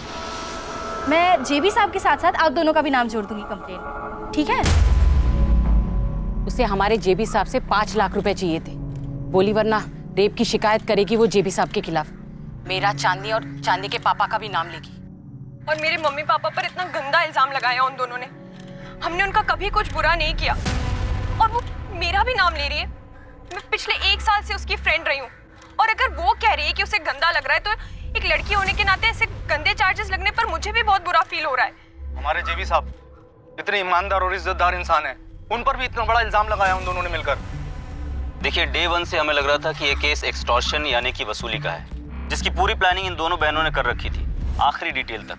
मैं जेबी साहब के साथ साथ आप दोनों का भी नाम जोड़ दूंगी कंप्लेन में, ठीक है? उसे हमारे जेबी साहब से 5 लाख रुपए चाहिए थे, बोली वरना रेप की शिकायत करेगी वो जेबी साहब के खिलाफ। मेरा, चांदनी और चांदनी के पापा का भी नाम लेगी। और मेरे मम्मी पापा पर इतना गंदा इल्जाम लगाया उन दोनों ने। हमने उनका कभी कुछ बुरा नहीं किया और वो मेरा भी नाम ले रही है। मैं पिछले 1 साल से उसकी फ्रेंड रही हूँ और अगर वो कह रही है कि उसे गंदा लग रहा है तो एक लड़की होने के नाते ऐसे गंदे चार्जेस लगने पर मुझे भी बहुत बुरा फील हो रहा है। हमारे जेबी साहब इतने ईमानदार और इज्जतदार इंसान हैं, उन पर भी इतना बड़ा इल्जाम लगाया उन दोनों ने मिलकर। देखिए, डे 1 से हमें लग रहा था कि ये केस एक्सटॉर्शन यानी कि वसूली का है, जिसकी पूरी प्लानिंग इन दोनों बहनों ने कर रखी थी, आखिरी डिटेल तक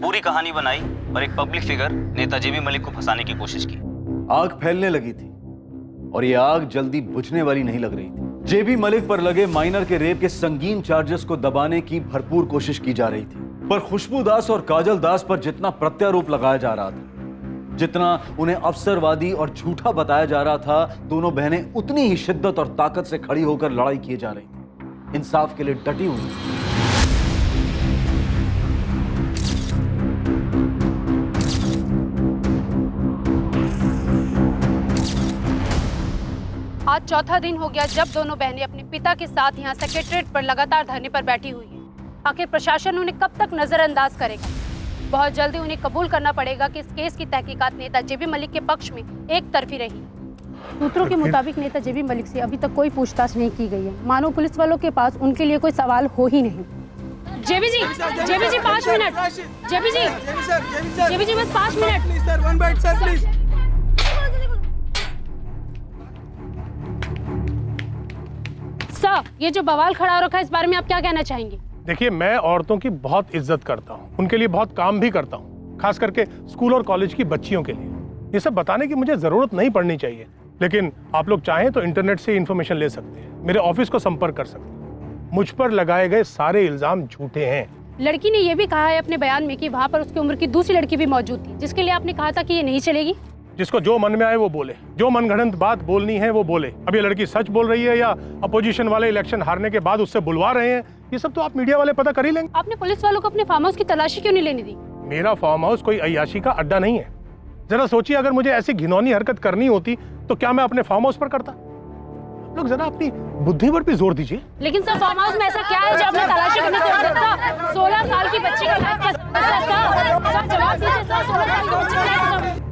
पूरी कहानी बनाई और एक पब्लिक फिगर नेता जेबी मलिक को फंसाने की कोशिश की। आग फैलने लगी थी और ये आग जल्दी बुझने वाली नहीं लग रही थी। जेबी मलिक पर लगे माइनर के रेप के संगीन चार्जेस को दबाने की भरपूर कोशिश की जा रही थी, पर खुशबू दास और काजल दास पर जितना प्रत्यारोप लगाया जा रहा था, जितना उन्हें अवसरवादी और झूठा बताया जा रहा था, दोनों बहनें उतनी ही शिद्दत और ताकत से खड़ी होकर लड़ाई किए जा रही थी, इंसाफ के लिए डटी हुई। आज चौथा दिन हो गया जब दोनों बहनें अपने पिता के साथ यहाँ सेक्रेटरीट पर लगातार धरने पर बैठी हुई हैं। आखिर प्रशासन उन्हें कब तक नजरअंदाज करेगा? बहुत जल्दी उन्हें कबूल करना पड़ेगा कि इस केस की तहकीकात नेता जेबी मलिक के पक्ष में एक तरफी रही। सूत्रों के मुताबिक नेता जेबी मलिक से अभी तक कोई पूछताछ नहीं की गई है, मानो पुलिस वालों के पास उनके लिए कोई सवाल हो ही नहीं। जेबी जी 5 मिनट। जेबी जी बस 5 मिनट। सर, ये जो बवाल खड़ा हो रखा है, इस बारे में आप क्या कहना चाहेंगे? देखिए, मैं औरतों की बहुत इज्जत करता हूँ, उनके लिए बहुत काम भी करता हूँ, खास करके स्कूल और कॉलेज की बच्चियों के लिए। ये सब बताने की मुझे जरूरत नहीं पड़नी चाहिए, लेकिन आप लोग चाहें तो इंटरनेट से इन्फॉर्मेशन ले सकते हैं, मेरे ऑफिस को संपर्क कर सकते हैं। मुझ पर लगाए गए सारे इल्जाम झूठे हैं। लड़की ने यह भी कहा है अपने बयान में कि वहाँ पर उसकी उम्र की दूसरी लड़की भी मौजूद थी, जिसके लिए आपने कहा था कि ये नहीं चलेगी। जिसको जो मन में आए वो बोले, जो मनगढ़ंत बात बोलनी है वो बोले। अब ये लड़की सच बोल रही है या अपोजिशन वाले इलेक्शन हारने के बाद उससे बुलवा रहे हैं, ये सब तो आप मीडिया वाले पता कर ही लेंगे। आपने पुलिस वालों को अपने फार्म हाउस की तलाशी क्यों नहीं लेने दी? मेरा फार्म हाउस कोई अय्याशी का अड्डा नहीं है। जरा सोचिए, अगर मुझे ऐसी घिनौनी हरकत करनी होती तो क्या मैं अपने फार्म हाउस पर करता? आप लोग जरा अपनी बुद्धि पर भी जोर दीजिए। लेकिन सर, फार्म हाउस में ऐसा क्या है जो आपने तलाशी करने को रखा? 16 साल की बच्ची का जवाब दीजिए सर। 16 साल की बच्ची का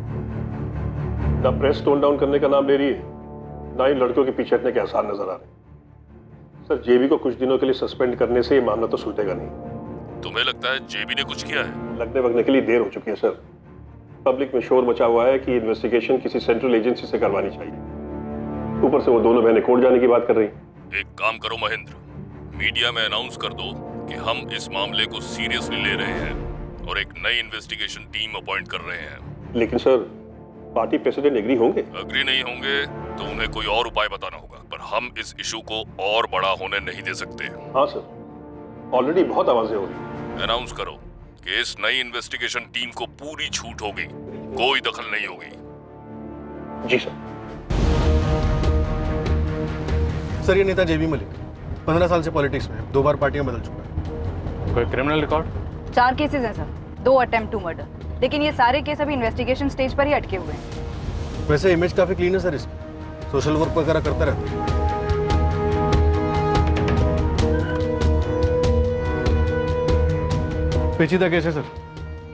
ना प्रेस टोन डाउन करने का नाम ले रही है, ना ही लड़कियों के पीछे हटने के आसार नजर आ रहे हैं। सर, जेबी को कुछ दिनों के लिए सस्पेंड करने से ये मामला तो सुलझेगा नहीं। तुम्हें लगता है जेबी ने कुछ किया है? लगने वगने के लिए देर हो चुकी है सर। पब्लिक में शोर मचा हुआ है कि इन्वेस्टिगेशन किसी सेंट्रल एजेंसी से करवानी चाहिए। ऊपर से वो दोनों बहनें कोर्ट जाने की बात कर रही। एक काम करो महेंद्र, मीडिया में अनाउंस कर दो कि हम इस मामले को सीरियसली ले रहे हैं और एक नई इन्वेस्टिगेशन टीम अपॉइंट कर रहे हैं। लेकिन सर, पार्टी प्रेसिडेंट एग्री होंगे? अग्री नहीं होंगे तो उन्हें कोई और उपाय बताना होगा, पर हम इस इशू को और बड़ा होने नहीं दे सकते। हाँ सर, ऑलरेडी बहुत आवाजें हो रही। अनाउंस करो कि इस नई इन्वेस्टिगेशन टीम को पूरी छूट होगी, कोई दखल नहीं होगी। जी सर। सर, ये नेता जेबी मलिक 15 साल से पॉलिटिक्स में 2 बार पार्टियां बदल चुका है। कोई क्रिमिनल रिकॉर्ड? 4 केसेस हैं सर, 2 अटेम्प्ट टू मर्डर, लेकिन ये सारे केस अभी इन्वेस्टिगेशन स्टेज पर ही अटके हुए हैं। वैसे इमेज काफी क्लीन है सर इसकी, सोशल वर्क वगैरह करता रहता है। पेचीदा केस है सर।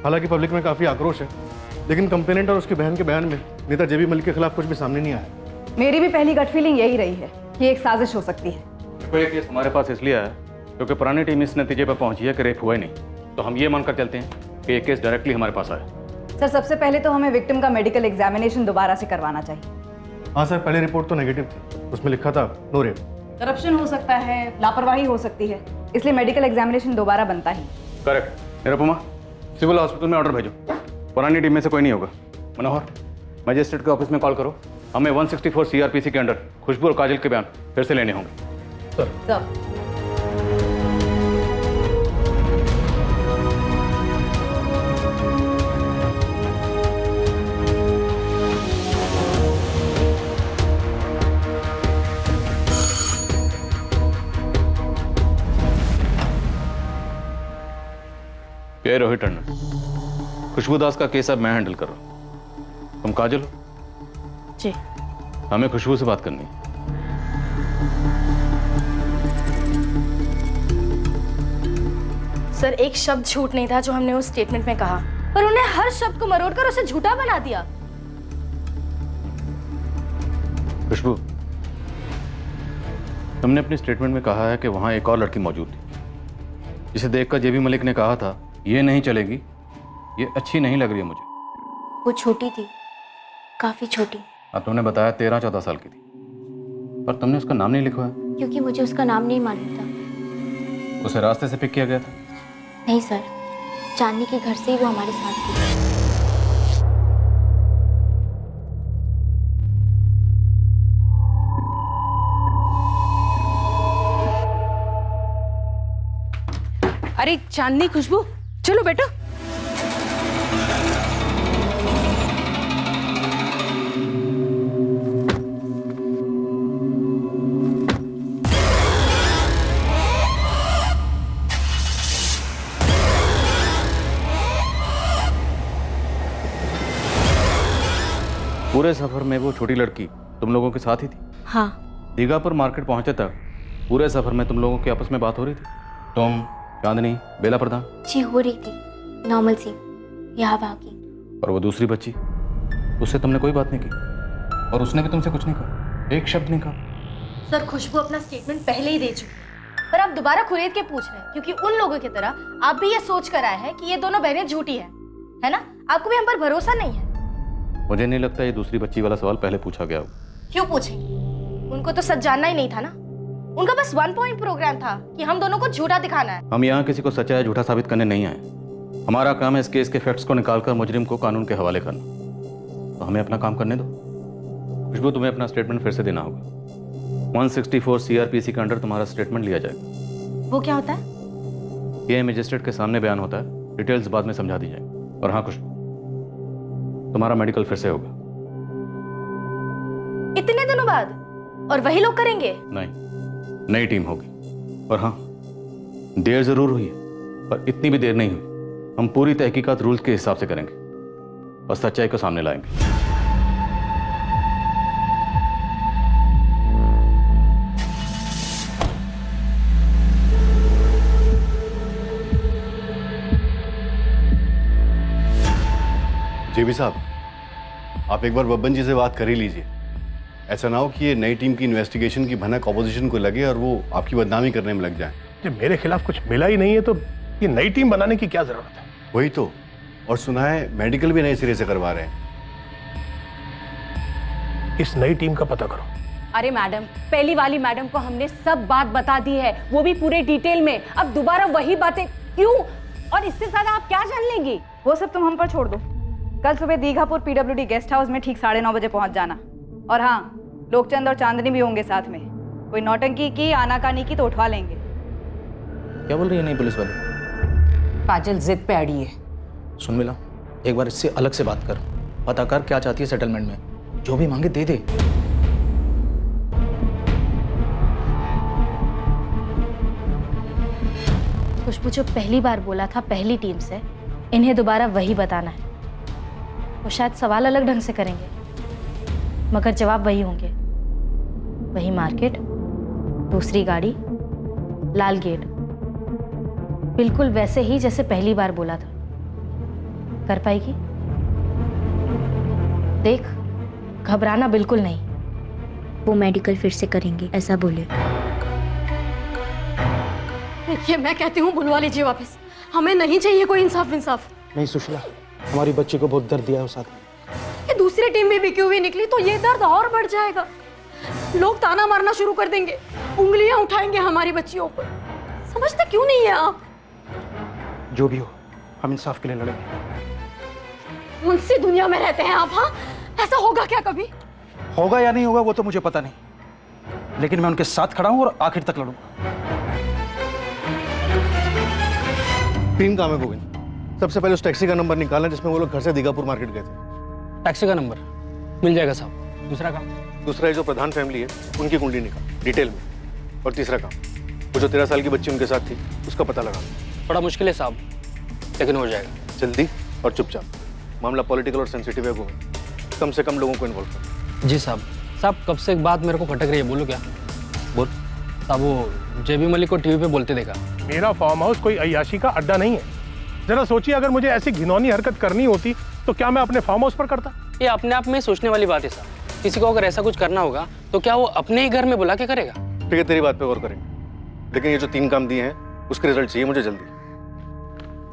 हालांकि पब्लिक में काफ़ी आक्रोश है, लेकिन कंप्लेनेंट और उसकी बहन के बयान में नेता जेबी मलिक के खिलाफ कुछ भी सामने नहीं आया। मेरी भी पहली गट फीलिंग यही रही है कि एक साजिश हो सकती है। देखो, ये केस हमारे पास इसलिए आया क्योंकि पुरानी टीम इस नतीजे पर पहुंची है कि रेप हुआ ही नहीं, तो हम ये मानकर चलते हैं कि ये केस डायरेक्टली हमारे पास आया। सर, सबसे पहले तो हमें विक्टिम का मेडिकल एग्जामिनेशन दोबारा से करवाना चाहिए। हाँ सर, पहले रिपोर्ट तो नेगेटिव थी, उसमें लिखा था नो रेप। करप्शन हो सकता है, लापरवाही हो सकती है, इसलिए मेडिकल एग्जामिनेशन दोबारा बनता ही। करेक्ट। निरुपमा, सिविल हॉस्पिटल में ऑर्डर भेजो, पुरानी टीम में से कोई नहीं होगा। मनोहर, मजिस्ट्रेट के ऑफिस में कॉल करो, हमें 164 CRPC के अंडर खुशबू और काजल के बयान फिर से लेने होंगे। सर। क्या रोहित टंडन, खुशबू दास का केस अब मैं हैंडल कर रहा हूं। तुम काजल हो? जी। हमें खुशबू से बात करनी है। सर, एक शब्द झूठ नहीं था जो हमने उस स्टेटमेंट में कहा, पर उन्हें हर शब्द को मरोड़कर उसे झूठा बना दिया। खुशबू, तुमने अपनी स्टेटमेंट में कहा है कि वहां एक और लड़की मौजूद थी, जिसे देखकर जेबी मलिक ने कहा था ये नहीं चलेगी, ये अच्छी नहीं लग रही है मुझे। वो छोटी थी, काफी छोटी। अब तुमने बताया 13-14 साल की थी, पर तुमने उसका नाम नहीं लिखवाया। क्योंकि मुझे उसका नाम नहीं मालूम था। उसे रास्ते से पिक किया गया था? नहीं सर, चांदनी के घर से ही वो हमारे साथ थी। अरे चांदनी, खुशबू, चलो बेटा। पूरे सफर में वो छोटी लड़की तुम लोगों के साथ ही थी? हाँ। दीघापुर मार्केट पहुंचे तक पूरे सफर में तुम लोगों की आपस में बात हो रही थी? तुम, चांदनी, बेला प्रधान? जी हो रही थी, नॉर्मल सी, यहाँ बाकी। और वो दूसरी बच्ची, उससे तुमने कोई बात नहीं की और उसने भी तुमसे कुछ नहीं कहा, एक शब्द नहीं कहा? सर, खुशबू अपना स्टेटमेंट पहले ही दे चुकी है, पर आप दोबारा खुरेद के पूछ रहे हैं क्योंकि उन लोगों की तरह आप भी ये सोच कर आए हैं कि ये दोनों बहनें झूठी हैं, है ना? आपको भी हम पर भरोसा नहीं है। मुझे नहीं लगता ये दूसरी बच्ची वाला सवाल पहले पूछा गया होगा। क्यों पूछेंगी? उनको तो सच जानना ही नहीं था ना। उनका बस 1 पॉइंट प्रोग्राम था कि हम दोनों को झूठा दिखाना है। हम यहाँ किसी को सच्चा या झूठा साबित करने नहीं आए। हमारा काम है इस केस के फैक्ट्स को निकालकर मुजरिम को कानून के हवाले करना। तो हमें अपना काम करने दो। खुशबू, तुम्हें अपना स्टेटमेंट फिर से देना होगा। 164 CRPC के अंडर तुम्हारा स्टेटमेंट लिया जाएगा। वो क्या होता है? ये मजिस्ट्रेट के सामने बयान होता है, डिटेल्स बाद में समझा दी जाएगी। और हाँ खुशबू, तुम्हारा मेडिकल फिर से होगा। इतने दिनों बाद? और वही लोग करेंगे? नहीं, नई टीम होगी। और हाँ, देर जरूर हुई है, पर इतनी भी देर नहीं हुई। हम पूरी तहकीकात रूल्स के हिसाब से करेंगे और सच्चाई को सामने लाएंगे। जेबी साहब, आप एक बार बब्बन जी से बात कर ही लीजिए। ऐसा ना हो कि ये नई टीम की इन्वेस्टिगेशन की भनक ऑपोजिशन को लगे और वो आपकी बदनामी करने में लग जाए। जब मेरे खिलाफ कुछ मिला ही नहीं है तो ये नई टीम बनाने की क्या जरूरत है? वही तो, और सुना है मेडिकल भी नए सिरे से करवा रहे हैं। इस नई टीम का पता करो। अरे मैडम, पहली वाली मैडम को हमने सब बात बता दी है, वो भी पूरे डिटेल में। अब दोबारा वही बातें क्यों? और इससे ज्यादा आप क्या जान लेंगी? वो सब तुम हम पर छोड़ दो। कल सुबह दीघापुर PWD गेस्ट हाउस में ठीक 9:30 बजे पहुंच जाना। और हाँ, लोकचंद और चांदनी भी होंगे साथ में। कोई नौटंकी की, आनाकानी की तो उठवा लेंगे। क्या बोल रही है नई पुलिस वाली? काजल जिद पे अड़ी है। सुन मिला, एक बार इससे अलग से बात कर, पता कर क्या चाहती है सेटलमेंट में, जो भी मांगे दे दे। खुशबू जो पहली बार बोला था पहली टीम से, इन्हें दोबारा वही बताना है। वो शायद सवाल अलग ढंग से करेंगे, मगर जवाब वही होंगे। वही मार्केट, दूसरी गाड़ी, लाल गेट। बिल्कुल वैसे ही जैसे पहली बार बोला था। कर पाएगी? देख, घबराना बिल्कुल नहीं। वो मेडिकल फिर से करेंगे ऐसा बोले। देखिए, मैं कहती हूँ बुलवा लीजिए वापस। हमें नहीं चाहिए कोई इंसाफ इंसाफ। नहीं सुशीला, हमारी बच्ची को बहुत दर्द दिया है उस आदमी। ये दूसरी टीम भी बिकी हुई निकली तो ये दर्द और बढ़ जाएगा। लोग ताना मारना शुरू कर देंगे, उंगलियां उठाएंगे हमारी बच्चियों पर। समझते क्यों नहीं है आप? जो भी हो, हम इंसाफ के लिए लड़ेंगे। कौन सी दुनिया में रहते हैं आप? हाँ, ऐसा होगा क्या कभी? होगा या नहीं होगा वो तो मुझे पता नहीं, लेकिन मैं उनके साथ खड़ा हूं और आखिर तक लड़ूंगा। 3 काम है गोविंद। सबसे पहले उस टैक्सी का नंबर निकालना जिसमें वो लोग घर से दीगापुर मार्केट गए थे। टैक्सी का नंबर मिल जाएगा साहब। दूसरा काम? दूसरा जो प्रधान फैमिली है उनकी कुंडली निकाल डिटेल में। और तीसरा काम, वो जो 13 साल की बच्ची उनके साथ थी उसका पता लगाना। बड़ा मुश्किल है साहब, लेकिन हो जाएगा। जल्दी और चुपचाप। मामला पॉलिटिकल और सेंसिटिव है गोविंद, कम से कम लोगों को इन्वॉल्व करो। जी साहब। साहब कब से एक बात मेरे को खटक रही है, बोलो क्या? बोल। साहब वो जेबी मलिक को टीवी पे बोलते देखा। मेरा फार्म हाउस कोई अय्याशी का अड्डा नहीं है। जरा सोचिए, अगर मुझे ऐसी घिनौनी हरकत करनी होती तो क्या मैं अपने फार्म हाउस पर करता? ये अपने आप में सोचने वाली बात है साहब। किसी को अगर ऐसा कुछ करना होगा तो क्या वो अपने ही घर में बुला के करेगा? ठीक है, तेरी बात पे गौर करेंगे, लेकिन ये जो 3 काम दिए हैं उसके रिजल्ट चाहिए मुझे जल्दी।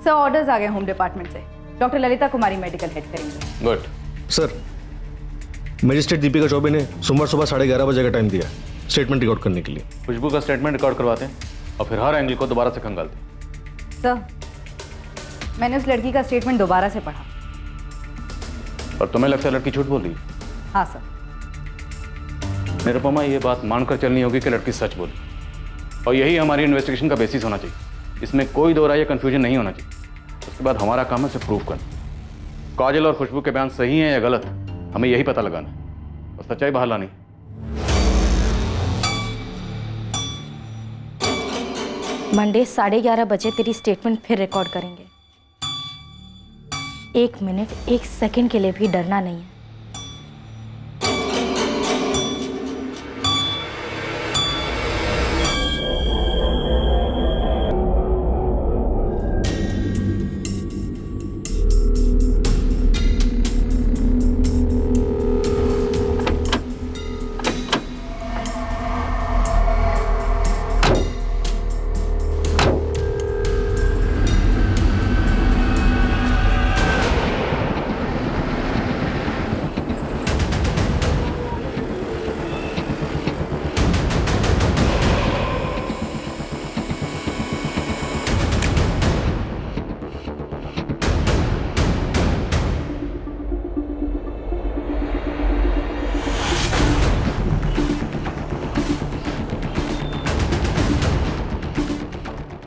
सर ऑर्डर्स आ गए होम डिपार्टमेंट से। डॉक्टर ललिता कुमारी मेडिकल हेड करेंगे। Good sir. Magistrate Deepika Choubey ने सोमवार सुबह 11:30 बजे का टाइम दिया स्टेटमेंट रिकॉर्ड करने के लिए। खुशबू का स्टेटमेंट रिकॉर्ड करवाते हैं और फिर हर एंगल को दोबारा से खंगालते हैं। सर, मैंने उस लड़की का स्टेटमेंट दोबारा से पढ़ा। और तुम्हें लगता है लड़की झूठ बोल रही है? हाँ सर। निरुपमा, ये बात मानकर चलनी होगी कि लड़की सच बोली, और यही हमारी इन्वेस्टिगेशन का बेसिस होना चाहिए। इसमें कोई दो राय या कंफ्यूजन नहीं होना चाहिए। उसके बाद हमारा काम है उसे प्रूव करना। काजल और खुशबू के बयान सही हैं या गलत, हमें यही पता लगाना है और सच्चाई बाहर लानी। मंडे 11:30 बजे तेरी स्टेटमेंट फिर रिकॉर्ड करेंगे। 1 मिनट 1 सेकंड के लिए भी डरना नहीं है।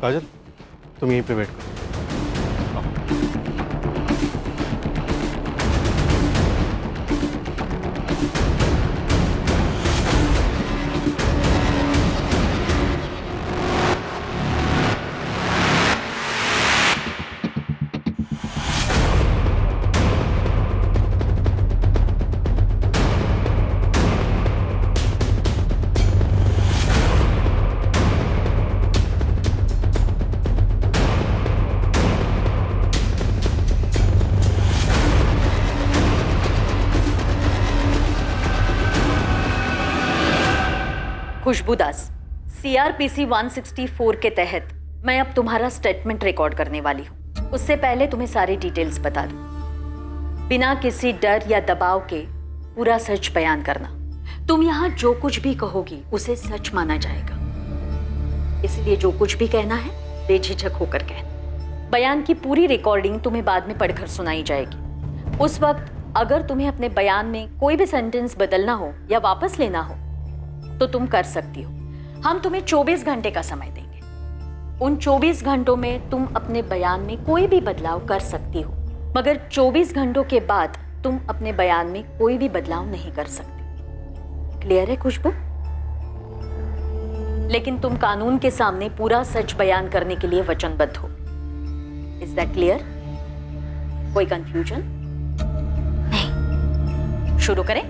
काजल, तुम यहीं पे वेट करो। खुशबू दास, CRPC 164 के तहत मैं अब तुम्हारा स्टेटमेंट रिकॉर्ड करने वाली हूँ। उससे पहले तुम्हें सारी डिटेल्स बता दूं। बिना किसी डर या दबाव के पूरा सच बयान करना। तुम यहाँ जो कुछ भी कहोगी उसे सच माना जाएगा, इसलिए जो कुछ भी कहना है बेझिझक होकर कहना। बयान की पूरी रिकॉर्डिंग तुम्हें बाद में पढ़कर सुनाई जाएगी। उस वक्त अगर तुम्हें अपने बयान में कोई भी सेंटेंस बदलना हो या वापस लेना हो तो तुम कर सकती हो। हम तुम्हें 24 घंटे का समय देंगे। उन 24 घंटों में तुम अपने बयान में कोई भी बदलाव कर सकती हो, मगर 24 घंटों के बाद तुम अपने बयान में कोई भी बदलाव नहीं कर सकती। क्लियर है खुशबू? लेकिन तुम कानून के सामने पूरा सच बयान करने के लिए वचनबद्ध हो। Is that clear? कोई कंफ्यूजन? नहीं। शुरू करें?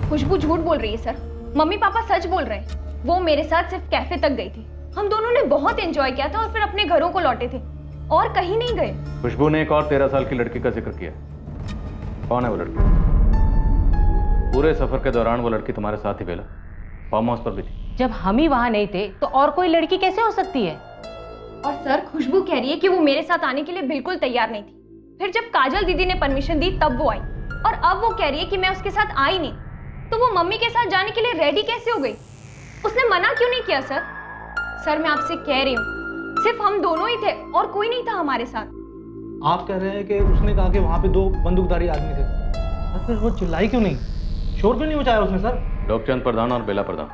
खुशबू झूठ बोल रही है सर। मम्मी पापा सच बोल रहे हैं। वो मेरे साथ सिर्फ कैफे तक गई थी। हम दोनों ने बहुत एंजॉय किया था और फिर अपने घरों को लौटे थे और कहीं नहीं गए। खुशबू ने एक और 13 साल की लड़की का जिक्र किया। कौन है वो लड़की? पूरे सफर के दौरान वो लड़की तुम्हारे साथ ही बेला, फार्म हाउस पर भी थी। जब हम ही वहां नहीं थे तो और कोई लड़की कैसे हो सकती है? और सर, खुशबू कह रही है कि वो मेरे साथ आने के लिए बिल्कुल तैयार नहीं थी। फिर जब काजल दीदी ने परमिशन दी तब वो आई, और अब वो कह रही है कि मैं उसके साथ आई नहीं। तो वो मम्मी के साथ जाने के लिए रेडी कैसे हो गई? उसने मना क्यों नहीं किया? सर सर मैं आपसे कह रही हूँ, सिर्फ हम दोनों ही थे और कोई नहीं था हमारे साथ। आप कह रहे हैं कि उसने कहा कि वहां पे 2 बंदूकधारी आदमी थे, तो फिर वो चिल्लाई क्यों नहीं, शोर क्यों नहीं मचाया उसने? सर, लोकचंद प्रधान और बेला प्रधान,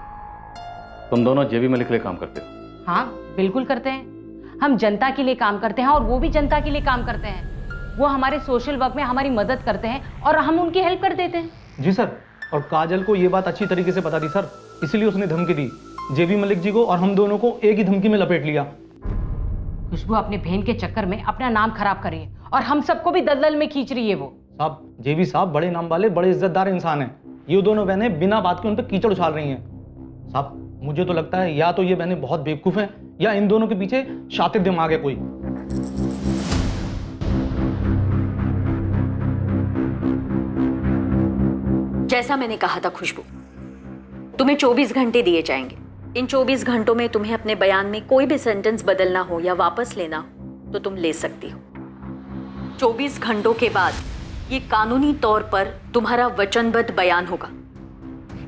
तुम दोनों जेबी मलिक के लिए काम करते हो? हाँ बिल्कुल करते हैं। हम जनता के लिए काम करते हैं और वो भी जनता के लिए काम करते हैं। वो हमारे सोशल वर्क में हमारी मदद करते हैं और हम उनकी हेल्प कर देते हैं। जी सर, और काजल को ये बात अच्छी तरीके से पता थी सर, इसलिए उसने धमकी दी जेबी मलिक जी को और हम दोनों को एक ही धमकी में लपेट लिया। खुशबू अपने बहन के चक्कर में अपना नाम खराब कर रही है और हम सबको भी दलदल में खींच रही है। वो साहब, जेबी साहब बड़े नाम वाले, बड़े इज्जतदार इंसान हैं। ये दोनों बहनें बिना बात के उन पर कीचड़ उछाल रही हैं। साहब, मुझे तो लगता है या तो ये बहनें बहुत बेवकूफ हैं या इन दोनों के पीछे शातिर दिमाग है कोई। जैसा मैंने कहा था खुशबू, तुम्हें 24 घंटे दिए जाएंगे। इन 24 घंटों में तुम्हें अपने बयान में कोई भी सेंटेंस बदलना हो या वापस लेना हो तो तुम ले सकती हो। 24 घंटों के बाद ये कानूनी तौर पर तुम्हारा वचनबद्ध बयान होगा।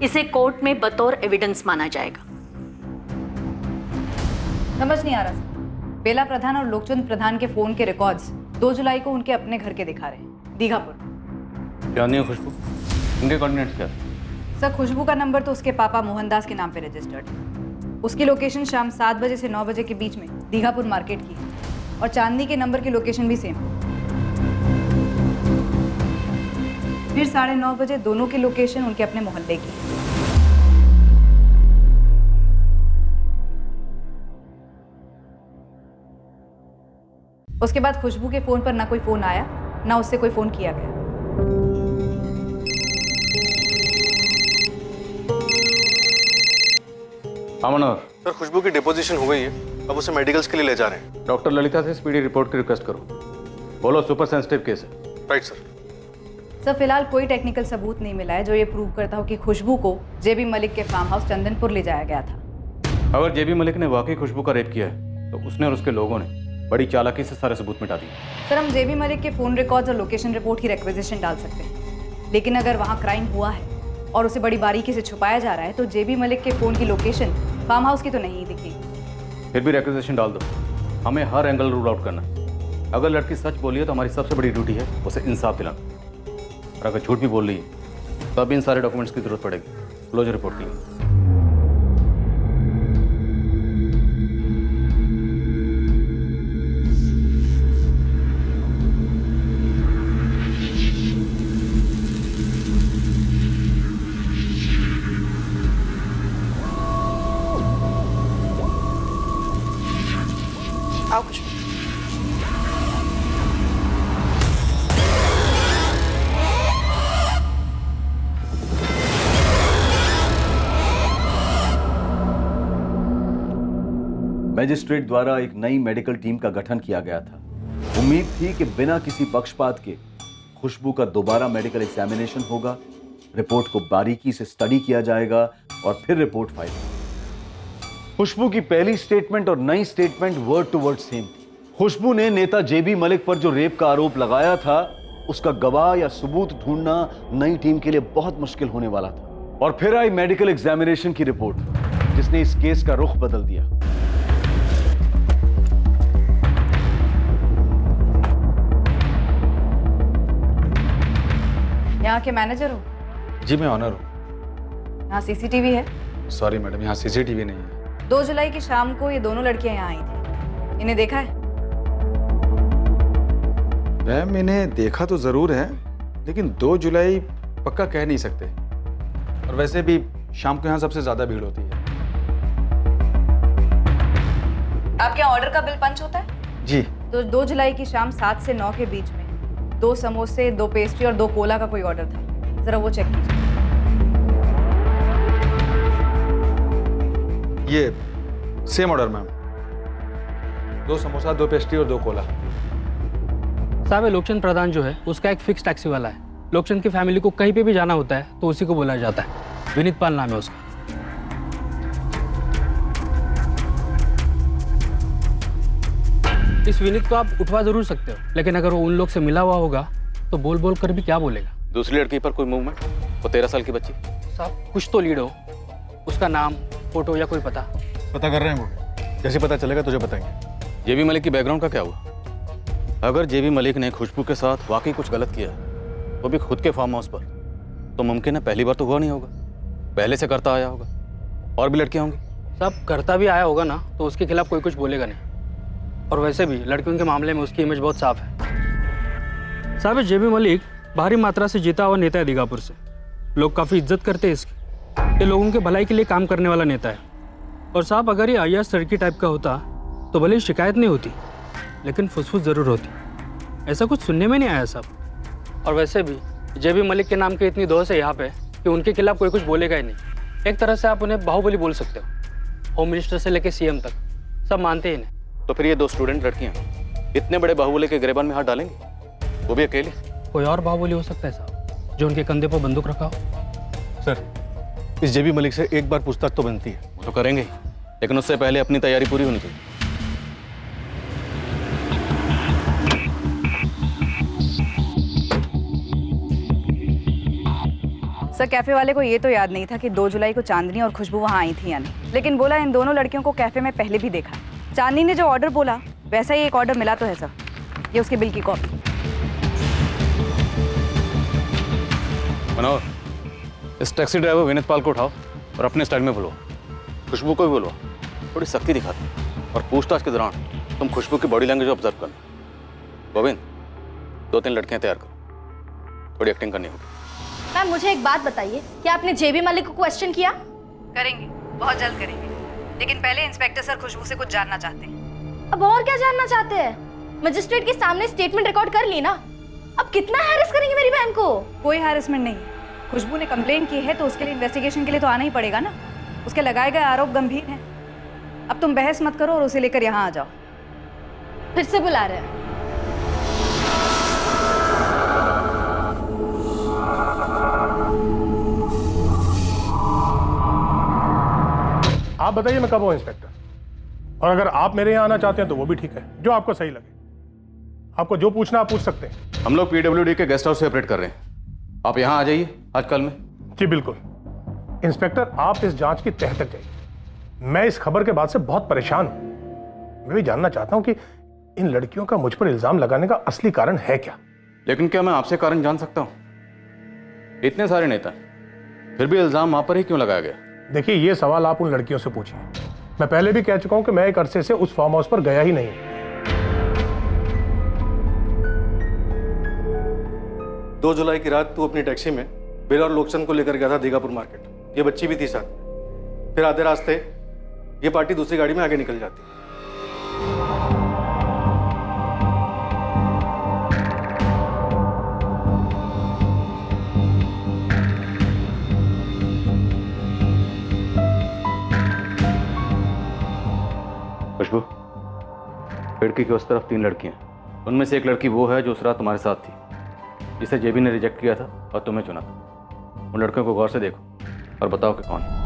इसे कोर्ट में बतौर एविडेंस माना जाएगा। समझ नहीं आ रहा सर, बेला प्रधान और लोकचंद प्रधान के फोन के रिकॉर्ड्स 2 जुलाई को उनके अपने घर के दिखा रहे हैं, दीघापुर। जानिए खुशबू, इनके कोऑर्डिनेट्स क्या? सर, खुशबू का नंबर तो उसके पापा मोहनदास के नाम पे रजिस्टर्ड है। उसकी लोकेशन शाम 7 बजे से 9 बजे के बीच में दीघापुर मार्केट की है और चांदनी के नंबर की लोकेशन भी सेम। फिर 9:30 बजे दोनों की लोकेशन उनके अपने मोहल्ले की है। उसके बाद खुशबू के फोन पर ना कोई फोन आया, ना उससे कोई फोन किया गया। मनोहर सर, खुशबू की डिपोजिशन हो गई है, अब उसे मेडिकल्स के लिए ले जा रहे हैं। डॉक्टर ललिता से स्पीडी रिपोर्ट की रिक्वेस्ट करो। बोलो सुपर सेंसिटिव केस है। Right sir. सर, फिलहाल कोई टेक्निकल सबूत नहीं मिला है जो ये प्रूव करता हो कि खुशबू को जेबी मलिक के फार्म हाउस चंदनपुर ले जाया गया था। अगर जेबी मलिक ने वाकई खुशबू का रेप किया है तो उसने और उसके लोगों ने बड़ी चालाकी से सारे सबूत मिटा दिए। सर, हम जेबी मलिक के फोन रिकॉर्ड्स और लोकेशन रिपोर्ट की रिक्वेजिशन डाल सकते हैं, लेकिन अगर वहाँ क्राइम हुआ है और उसे बड़ी बारीकी से छुपाया जा रहा है तो जेबी मलिक के फोन की लोकेशन फार्म हाउस की तो नहीं दिखेगी। फिर भी रिक्वेजिशन डाल दो, हमें हर एंगल रूल आउट करना है। अगर लड़की सच बोली है तो हमारी सबसे बड़ी ड्यूटी है उसे इंसाफ दिलाना, और अगर झूठ भी बोल रही है तो अब इन सारे डॉक्यूमेंट्स की जरूरत पड़ेगी क्लोजर रिपोर्ट के लिए। आओ खुशबू। मैजिस्ट्रेट द्वारा एक नई मेडिकल टीम का गठन किया गया था। उम्मीद थी कि बिना किसी पक्षपात के खुशबू का दोबारा मेडिकल एग्जामिनेशन होगा, रिपोर्ट को बारीकी से स्टडी किया जाएगा और फिर रिपोर्ट फाइल। खुशबू की पहली स्टेटमेंट और नई statement word to word same थी। खुशबू ने नेता जेबी मलिक पर जो रेप का आरोप लगाया था उसका गवाह या सबूत ढूंढना नई टीम के लिए बहुत मुश्किल होने वाला था। और फिर आई मेडिकल एग्जामिनेशन की रिपोर्ट जिसने इस केस का रुख बदल दिया। यहाँ के मैनेजर हो? जी मैं ऑनर हूँ। यहाँ सीसीटीवी है? सॉरी मैडम, यहाँ सीसीटीवी नहीं है। 2 जुलाई की शाम को ये दोनों लड़कियां यहाँ आई थी, इन्हें देखा है? मैम इन्हें देखा तो जरूर है, लेकिन 2 जुलाई पक्का कह नहीं सकते। और वैसे भी शाम को यहाँ सबसे ज्यादा भीड़ होती है। आपके यहाँ ऑर्डर का बिल पंच होता है? जी। तो 2 जुलाई की शाम 7 से 9 के बीच में 2 समोसे, 2 पेस्ट्री और 2 कोला का कोई ऑर्डर था, जरा वो चेक कीजिए। ये same order ma'am, 2 samosa, 2 pastry और 2 कोला। साहब, ये लोकचंद प्रधान जो है उसका एक फिक्स टैक्सी वाला है। लोकचंद की फैमिली को कहीं पे भी जाना होता है तो उसी को बुलाया जाता है। विनीत पाल नाम है उसका। इस विनीत को आप उठवा जरूर सकते हो, लेकिन अगर वो उन लोग से मिला हुआ होगा तो बोल बोल कर भी क्या बोलेगा। दूसरी लड़की पर कोई मूवमेंट? वो 13 साल की बच्ची। साहब, कुछ तो लीड हो, उसका नाम, फोटो या कोई पता कर रहे हैं वो। जैसे पता चलेगा तुझे बताएंगे। जेबी मलिक की बैकग्राउंड का क्या हुआ? अगर जेबी मलिक ने खुशबू के साथ वाकई कुछ गलत किया, वो भी खुद के फार्म हाउस पर, तो मुमकिन है पहली बार तो हुआ नहीं होगा, पहले से करता आया होगा। और भी लड़कियां होंगी। साहब, करता भी आया होगा ना तो उसके खिलाफ कोई कुछ बोलेगा नहीं। और वैसे भी लड़कियों के मामले में उसकी इमेज बहुत साफ है। साहब, जेबी मलिक भारी मात्रा से जीता हुआ नेता है दीघापुर से। लोग काफ़ी इज्जत करते हैं इसकी। ये लोगों के भलाई के लिए काम करने वाला नेता है। और साहब, अगर ये अय्याज सड़की टाइप का होता तो भले ही शिकायत नहीं होती, लेकिन फुसफुस ज़रूर होती। ऐसा कुछ सुनने में नहीं आया साहब। और वैसे भी जेबी मलिक के नाम की इतनी दोष है यहाँ पे कि उनके खिलाफ कोई कुछ बोलेगा ही नहीं। एक तरह से आप उन्हें बाहुबली बोल सकते हो। होम मिनिस्टर से लेकर CM तक सब मानते ही नहीं। तो फिर ये 2 स्टूडेंट लड़कियां इतने बड़े बाहुबली के गिरेबान में हाथ डालेंगे, वो भी अकेले? कोई और बाहुबली हो सकता है साहब, जो उनके कंधे पर बंदूक रखा हो। सर, इस जेबी मलिक से एक बार पूछताछ तो बनती है। वो तो करेंगे ही, लेकिन उससे पहले अपनी तैयारी पूरी होनी चाहिए। सर, कैफे वाले को ये तो याद नहीं था कि 2 जुलाई को चांदनी और खुशबू वहाँ आई थी या नहीं, लेकिन बोला इन दोनों लड़कियों को कैफे में पहले भी देखा। चांदनी ने जो ऑर्डर बोला वैसा ही एक ऑर्डर मिला तो है सर। ये उसके बिल की कॉपी। मनोहर, इस टैक्सी ड्राइवर विनीत पाल को उठाओ और अपने स्टाइल में बुलवाओ। खुशबू को भी बुलवाओ, थोड़ी सख्ती दिखाते। और पूछताछ के दौरान तुम खुशबू की बॉडी लैंग्वेज ऑब्जर्व करना। गोविंद, 2-3 लड़कियां तैयार करो, थोड़ी एक्टिंग करनी होगी। मैम, मुझे एक बात बताइए, क्या आपने जेबी मलिक को क्वेश्चन किया? करेंगे, बहुत जल्द करेंगे, लेकिन पहले इंस्पेक्टर सर खुशबू से कुछ जानना चाहते हैं। अब और क्या जानना चाहते हैं? मजिस्ट्रेट के सामने स्टेटमेंट रिकॉर्ड कर ली ना, अब कितना हैरेस करेंगे मेरी बहन को? कोई हैरेसमेंट नहीं है। खुशबू ने कंप्लेन की है तो उसके लिए इन्वेस्टिगेशन के लिए तो आना ही पड़ेगा ना। उसके लगाए गए आरोप गंभीर हैं। अब तुम बहस मत करो और उसे लेकर यहाँ आ जाओ। फिर से बुला रहे हैं। आप बताइए मैं कब हूँ इंस्पेक्टर? और अगर आप मेरे यहाँ आना चाहते हैं तो वो भी ठीक है, जो आपको सही लगे। आपको जो पूछना आप पूछ सकते हैं। हम लोग PWD के गेस्ट हाउस से ऑपरेट कर रहे हैं, आप यहाँ आ जाइए आज कल में। जी बिल्कुल इंस्पेक्टर, आप इस जांच की तह तक जाइए। मैं इस खबर के बाद से बहुत परेशान हूं। मैं भी जानना चाहता हूं कि इन लड़कियों का मुझ पर इल्जाम लगाने का असली कारण है क्या। लेकिन क्या मैं आपसे कारण जान सकता हूं? इतने सारे नेता, फिर भी इल्जाम आप पर ही क्यों लगाया गया? देखिए, ये सवाल आप उन लड़कियों से पूछिए। मैं पहले भी कह चुका हूं कि मैं एक अरसे से उस फार्म हाउस पर गया ही नहीं। 2 जुलाई की रात तू अपनी टैक्सी में बिल और लोकचंद को लेकर गया था दीघापुर मार्केट। ये बच्ची भी थी साथ। फिर आधे रास्ते ये पार्टी दूसरी गाड़ी में आगे निकल जाती। खुशबू, खिड़की के उस तरफ 3 लड़कियां, उनमें से एक लड़की वो है जो उस रात तुम्हारे साथ थी, जिसे जेबी ने रिजेक्ट किया था और तुम्हें चुना था। उन लड़कियों को गौर से देखो और बताओ कि कौन है।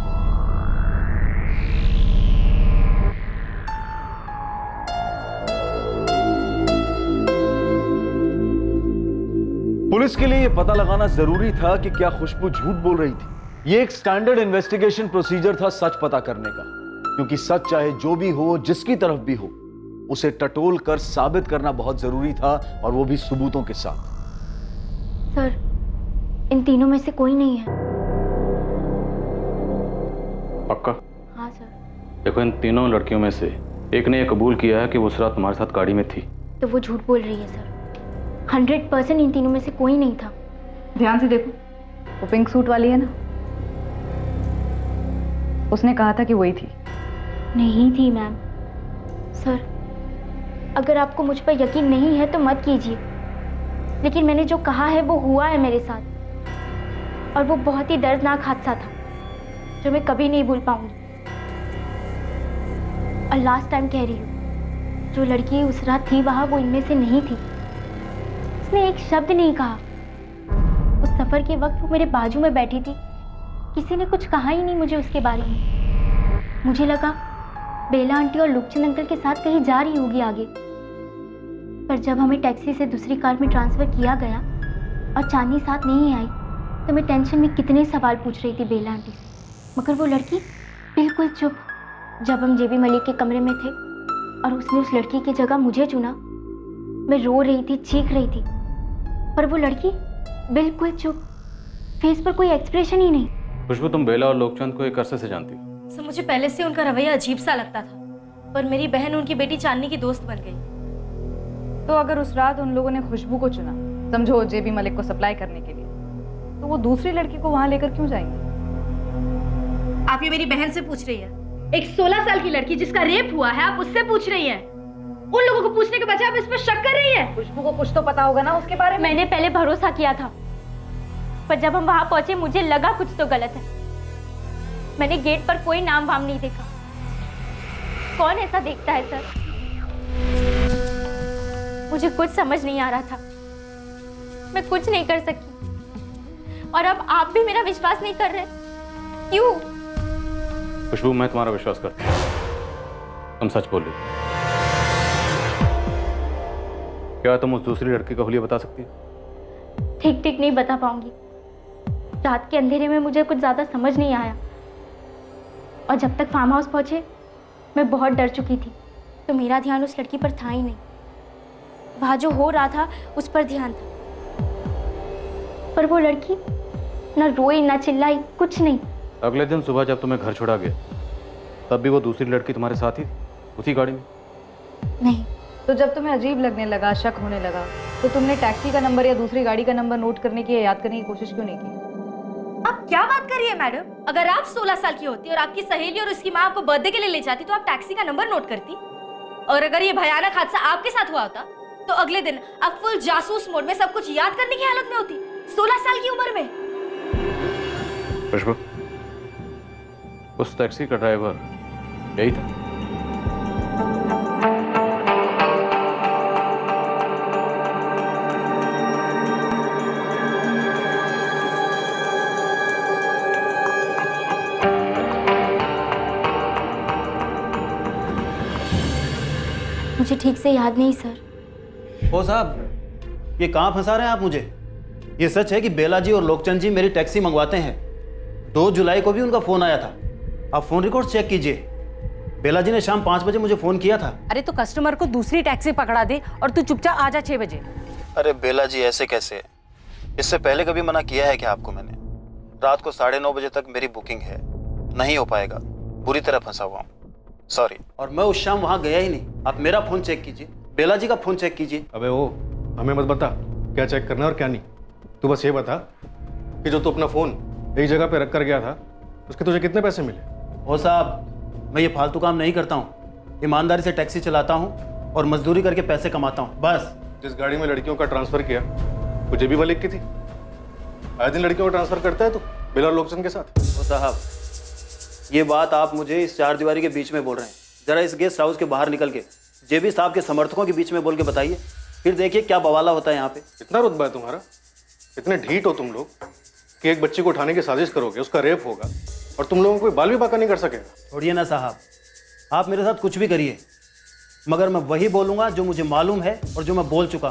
पुलिस के लिए यह पता लगाना जरूरी था कि क्या खुशबू झूठ बोल रही थी। यह एक स्टैंडर्ड इन्वेस्टिगेशन प्रोसीजर था सच पता करने का, क्योंकि सच चाहे जो भी हो, जिसकी तरफ भी हो, उसे टटोल कर साबित करना बहुत जरूरी था, और वो भी सबूतों के साथ। सर, इन तीनों में से कोई नहीं है। पक्का? हाँ सर। देखो, इन तीनों लड़कियों में से एक ने यह कबूल किया है कि वो उस रात तुम्हारे साथ गाड़ी में थी। तो वो झूठ बोल रही है सर। 100% इन तीनों में से कोई नहीं था। ध्यान से देखो, वो पिंक सूट वाली है ना, उसने कहा था कि वही थी। नहीं थी मैम। सर, अगर आपको मुझ पर यकीन नहीं है तो मत कीजिए, लेकिन मैंने जो कहा है वो हुआ है मेरे साथ, और वो बहुत ही दर्दनाक हादसा था जो मैं कभी नहीं भूल पाऊंगी। और लास्ट टाइम कह रही हूँ, जो लड़की उस रात थी वहाँ वो इनमें से नहीं थी। उसने एक शब्द नहीं कहा। उस सफर के वक्त वो मेरे बाजू में बैठी थी, किसी ने कुछ कहा ही नहीं मुझे उसके बारे में। मुझे लगा बेला आंटी और लुकचंद अंकल के साथ कहीं जा रही होगी आगे, पर जब हमें टैक्सी से दूसरी कार में ट्रांसफर किया गया और चांदनी साथ नहीं आई तो मैं टेंशन में कितने सवाल पूछ रही थी बेला आंटी से, मगर वो लड़की बिल्कुल चुप। जब हम जेबी मलिक के कमरे में थे और उसने उस लड़की की जगह मुझे चुना, मैं रो रही थी, चीख रही थी, पर वो लड़की बिल्कुल चुप, फेस पर कोई एक्सप्रेशन ही नहीं। खुशबू, तुम बेला और लोकचंद को एक अरसे से जानती हो? सर, मुझे पहले से उनका रवैया अजीब सा लगता था, पर मेरी बहन उनकी बेटी चांदनी की दोस्त बन गई। तो अगर उस रात उन लोगों ने खुशबू को चुना, समझो जेबी मलिक को सप्लाई करने के लिए, तो वो दूसरी लड़की को वहां लेकर क्यों जाएंगे? आप ये मेरी बहन से पूछ रही है? एक 16 साल की लड़की जिसका रेप हुआ है, आप उससे पूछ रही हैं? उन लोगों को पूछने के बजाय आप इस पर शक कर रही हैं? खुशबू को कुछ तो पता होगा ना उसके बारे में। मैंने पहले भरोसा किया था, पर जब हम वहां पहुंचे मुझे लगा कुछ तो गलत है। मैंने गेट पर कोई नाम वाम नहीं देखा। कौन ऐसा देखता है सर? मुझे कुछ समझ नहीं आ रहा था, मैं कुछ नहीं कर सकी, और अब आप भी मेरा विश्वास नहीं कर रहे। क्यों? खुशबू, मैं तुम्हारा विश्वास करता हूं, तुम सच बोल रही हो। क्या तुम उस दूसरी लड़की का हुलिया बता सकती हो? ठीक ठीक नहीं बता पाऊंगी। रात के अंधेरे में मुझे कुछ ज्यादा समझ नहीं आया, और जब तक फार्म हाउस पहुंचे मैं बहुत डर चुकी थी, तो मेरा ध्यान उस लड़की पर था ही नहीं। वहां जो हो रहा था उस पर ध्यान था, पर वो लड़की ना रोई ना चिल्लाई, कुछ नहीं। अगले दिन सुबह जब तुम्हें घर छोड़ा गया, तब भी वो दूसरी लड़की तुम्हारे साथ ही उसी गाड़ी में? नहीं। तो जब तुम्हें अजीब लगने लगा, शक होने लगा, तो तुमने टैक्सी का नंबर या दूसरी गाड़ी का नंबर नोट करने की या याद करने की कोशिश क्यों नहीं की? आप क्या बात कर रही है मैडम? अगर आप 16 साल की होती और आपकी सहेली और उसकी माँ आपको बर्थडे के लिए ले जाती तो आप टैक्सी का नंबर नोट करती, और अगर ये भयानक हादसा आपके साथ हुआ होता तो अगले दिन आप फुल जासूस मोड में सब कुछ याद करने की हालत में होती, 16 साल की उम्र में। खुशबू, उस टैक्सी का ड्राइवर यही था? मुझे ठीक से याद नहीं सर। ओ साहब, ये कहाँ फंसा रहे हैं आप मुझे? ये सच है कि बेला जी और लोकचंद जी मेरी टैक्सी मंगवाते हैं। 2 जुलाई को भी उनका फोन आया था, आप फोन रिकॉर्ड चेक कीजिए। बेला जी ने शाम 5 बजे मुझे फोन किया था। अरे तो कस्टमर को दूसरी टैक्सी पकड़ा दे और तू चुपचाप आ जा 6 बजे। अरे बेला जी, ऐसे कैसे? इससे पहले कभी मना किया है क्या आपको मैंने? रात को 9:30 बजे तक मेरी बुकिंग है, नहीं हो पाएगा, बुरी तरह फंसा हुआ हूँ, सॉरी। और मैं उस शाम वहाँ गया ही नहीं। आप मेरा फोन चेक कीजिए, बेला जी का फोन चेक कीजिए। अबे ओ, हमें मत बता क्या चेक करना है और क्या नहीं। तू बस ये बता कि जो तू अपना फोन एक जगह पे रख कर गया था, उसके तुझे कितने पैसे मिले? ओ साहब, मैं ये फालतू काम नहीं करता हूँ, ईमानदारी से टैक्सी चलाता हूँ और मजदूरी करके पैसे कमाता हूँ, बस। जिस गाड़ी में लड़कियों का ट्रांसफर किया वो जेबी मलिक की थी। आए दिन लड़कियों का ट्रांसफर करता है तू बेला और लोकचंद के साथ। ओ साहब, ये बात आप मुझे इस 4 दीवारी के बीच में बोल रहे हैं, जरा इस गेस्ट हाउस के बाहर निकल के जेबी साहब के समर्थकों के बीच में बोल के बताइए, फिर देखिए क्या बवाला होता है यहाँ पे। इतना रुतबा है तुम्हारा? इतने ढीठ हो तुम लोग कि एक बच्ची को उठाने की साजिश करोगे, उसका रेप होगा और तुम लोगों को कोई बाल भी बाका नहीं कर सकेगा। छोड़िए ना साहब, आप मेरे साथ कुछ भी करिए, मगर मैं वही बोलूँगा जो मुझे मालूम है और जो मैं बोल चुका।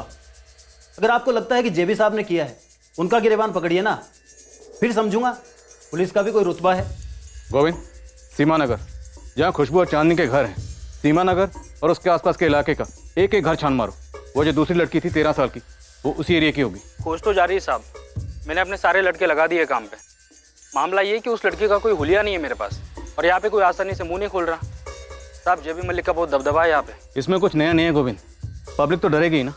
अगर आपको लगता है कि जेबी साहब ने किया है, उनका गिरेबान पकड़िए ना, फिर समझूंगा पुलिस का भी कोई रुतबा है। गोविंद, सीमानगर, जहाँ खुशबू और चांदनी के घर हैं, सीमानगर और उसके आसपास के इलाके का एक एक घर छान मारो। वो जो दूसरी लड़की थी 13 साल की, वो उसी एरिया की होगी। खोज तो जारी है साहब, मैंने अपने सारे लड़के लगा दिए काम पे। मामला ये कि उस लड़की का कोई हुलिया नहीं है मेरे पास, और यहाँ पे कोई आसानी से मुंह नहीं खोल रहा। साहब, जेबी मलिक का बहुत दबदबा है यहाँ पे। इसमें कुछ नया नहीं है गोविंद, पब्लिक तो डरेगी ही ना,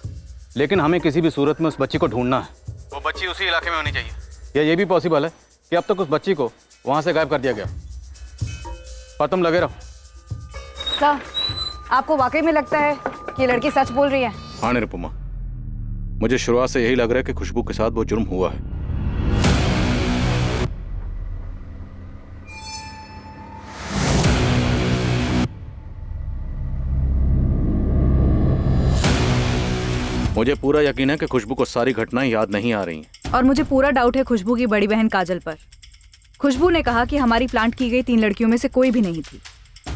लेकिन हमें किसी भी सूरत में उस बच्ची को ढूंढना है। वो बच्ची उसी इलाके में होनी चाहिए। या ये भी पॉसिबल है कि अब तक उस बच्ची को वहाँ से गायब कर दिया गया। पर तुम लगे रहो। क्या आपको वाकई में लगता है कि लड़की सच बोल रही है? हाँ निरुपमा, मुझे शुरुआत से यही लग रहा है कि खुशबू के साथ वो जुर्म हुआ है। मुझे पूरा यकीन है कि खुशबू को सारी घटनाएं याद नहीं आ रही हैं। और मुझे पूरा डाउट है खुशबू की बड़ी बहन काजल पर। खुशबू ने कहा कि हमारी प्लांट की गई 3 लड़कियों में से कोई भी नहीं थी।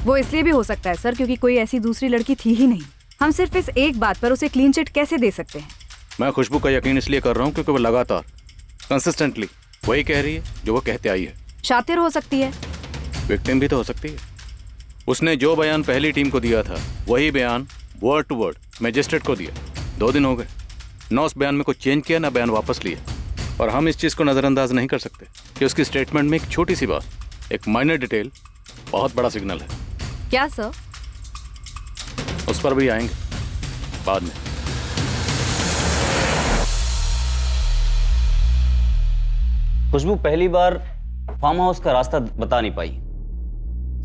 वो इसलिए भी हो सकता है सर क्योंकि कोई ऐसी दूसरी लड़की थी ही नहीं। हम सिर्फ इस एक बात पर उसे क्लीन चिट कैसे दे सकते हैं? मैं खुशबू का यकीन इसलिए कर रहा हूँ क्योंकि वो लगातार कंसिस्टेंटली वही कह रही है जो वो कहते आई है। शातिर हो सकती है, विक्टिम भी तो हो सकती है। उसने जो बयान पहली टीम को दिया था वही बयान वर्ड टू वर्ड मैजिस्ट्रेट को दिया। 2 दिन हो गए, ना उस बयान में कुछ चेंज किया ना बयान वापस लिया। और हम इस चीज़ को नज़रअंदाज नहीं कर सकते कि उसकी स्टेटमेंट में एक छोटी सी बात, एक माइनर डिटेल बहुत बड़ा सिग्नल है। क्या सर? उस पर भी आएंगे बाद में। खुशबू पहली बार फार्म हाउस का रास्ता बता नहीं पाई,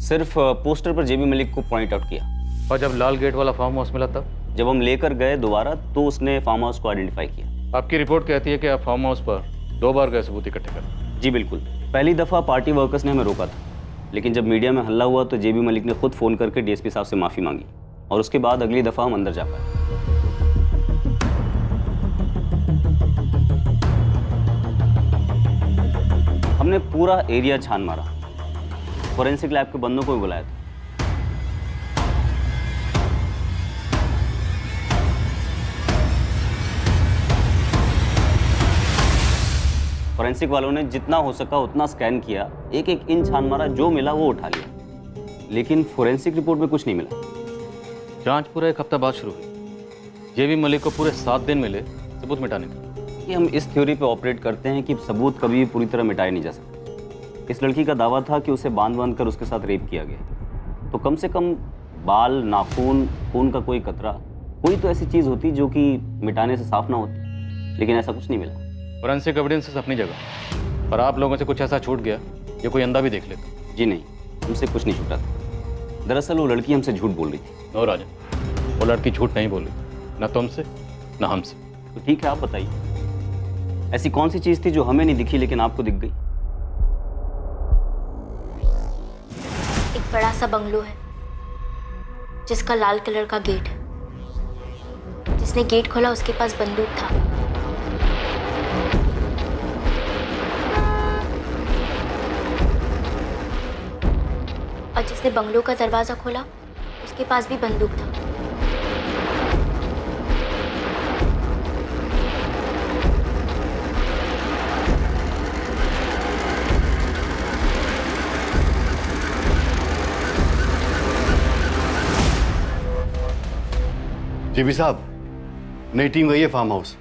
सिर्फ पोस्टर पर जेबी मलिक को पॉइंट आउट किया। और जब लाल गेट वाला फार्म हाउस मिला तब जब हम लेकर गए दोबारा तो उसने फार्म हाउस को आइडेंटिफाई किया। आपकी रिपोर्ट कहती है कि आप फार्म हाउस पर 2 बार गए सबूत इकट्ठे कर। जी बिल्कुल। पहली दफ़ा पार्टी वर्कर्स ने हमें रोका था, लेकिन जब मीडिया में हल्ला हुआ तो जेबी मलिक ने खुद फ़ोन करके डीएसपी साहब से माफ़ी मांगी और उसके बाद अगली दफ़ा हम अंदर जा पाए। हमने पूरा एरिया छान मारा, फोरेंसिक लैब के बंदों को भी बुलाया था। फोरेंसिक वालों ने जितना हो सका उतना स्कैन किया, एक एक इंच छान मारा, जो मिला वो उठा लिया, लेकिन फोरेंसिक रिपोर्ट में कुछ नहीं मिला। जांच पूरा 1 हफ्ता बाद शुरू हुई। जेबी मलिक को पूरे 7 दिन मिले सबूत मिटाने के। कि हम इस थ्योरी पे ऑपरेट करते हैं कि सबूत कभी भी पूरी तरह मिटाए नहीं जा सकते। इस लड़की का दावा था कि उसे बांध कर उसके साथ रेप किया गया, तो कम से कम बाल, नाखून, खून का कोई कतरा, कोई तो ऐसी चीज़ होती जो कि मिटाने से साफ ना होती, लेकिन ऐसा कुछ नहीं मिला। फोरेंसिक एविडेंसेस अपनी जगह, पर आप लोगों से कुछ ऐसा छूट गया जो कोई अंधा भी देख लेता। जी नहीं, हमसे कुछ नहीं छूटा था। दरअसल वो लड़की हमसे झूठ बोल रही थी। नो राजन, वो लड़की झूठ नहीं बोल रही, ना तुमसे ना हमसे। तो ठीक है, आप बताइए ऐसी कौन सी चीज़ थी जो हमें नहीं दिखी लेकिन आपको दिख गई? एक बड़ा सा बंगलो है जिसका लाल कलर का गेट है। जिसने गेट खोला उसके पास बंदूक था। और जिसने बंगलो का दरवाजा खोला उसके पास भी बंदूक था। जेबी साहब, नई टीम गई है फार्म हाउस।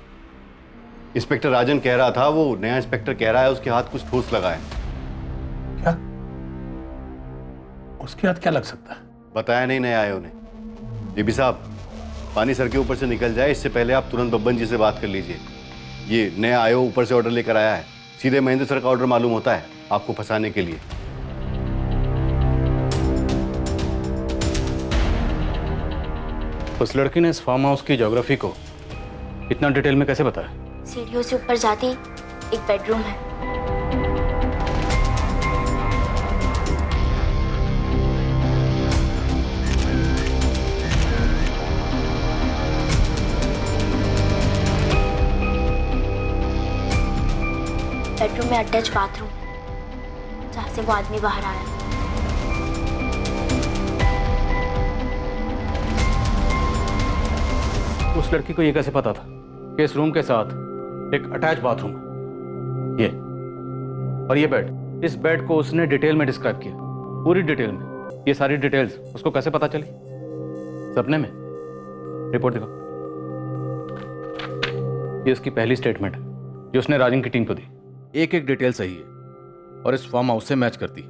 इंस्पेक्टर राजन कह रहा था, वो नया इंस्पेक्टर कह रहा है उसके हाथ कुछ ठोस लगा है। क्या? उसके हाथ क्या लग सकता है? बताया नहीं नए आए उन्हें। जेबी साहब, पानी सर के ऊपर से निकल जाए इससे पहले आप तुरंत बब्बन जी से बात कर लीजिए। ये नया आयो ऊपर से ऑर्डर लेकर आया है, सीधे महेंद्र सर का ऑर्डर मालूम होता है आपको फंसाने के लिए। उस लड़की ने इस फार्म हाउस की ज्योग्राफी को इतना डिटेल में कैसे बताया? सीढ़ियों से ऊपर जाती एक बेडरूम है। बेडरूम में अटैच बाथरूम है जहाँ से वो आदमी बाहर आया। उस लड़की को ये कैसे पता था कि इस रूम के साथ एक अटैच बाथरूम है? ये और ये बेड, इस बेड को उसने डिटेल में डिस्क्राइब किया, पूरी डिटेल में। ये सारी डिटेल्स उसको कैसे पता चली? सपने में? रिपोर्ट दिखाओ। ये उसकी पहली स्टेटमेंट है जो उसने राजन की टीम को दी। एक एक डिटेल सही है और इस फार्म हाउस से मैच करती है।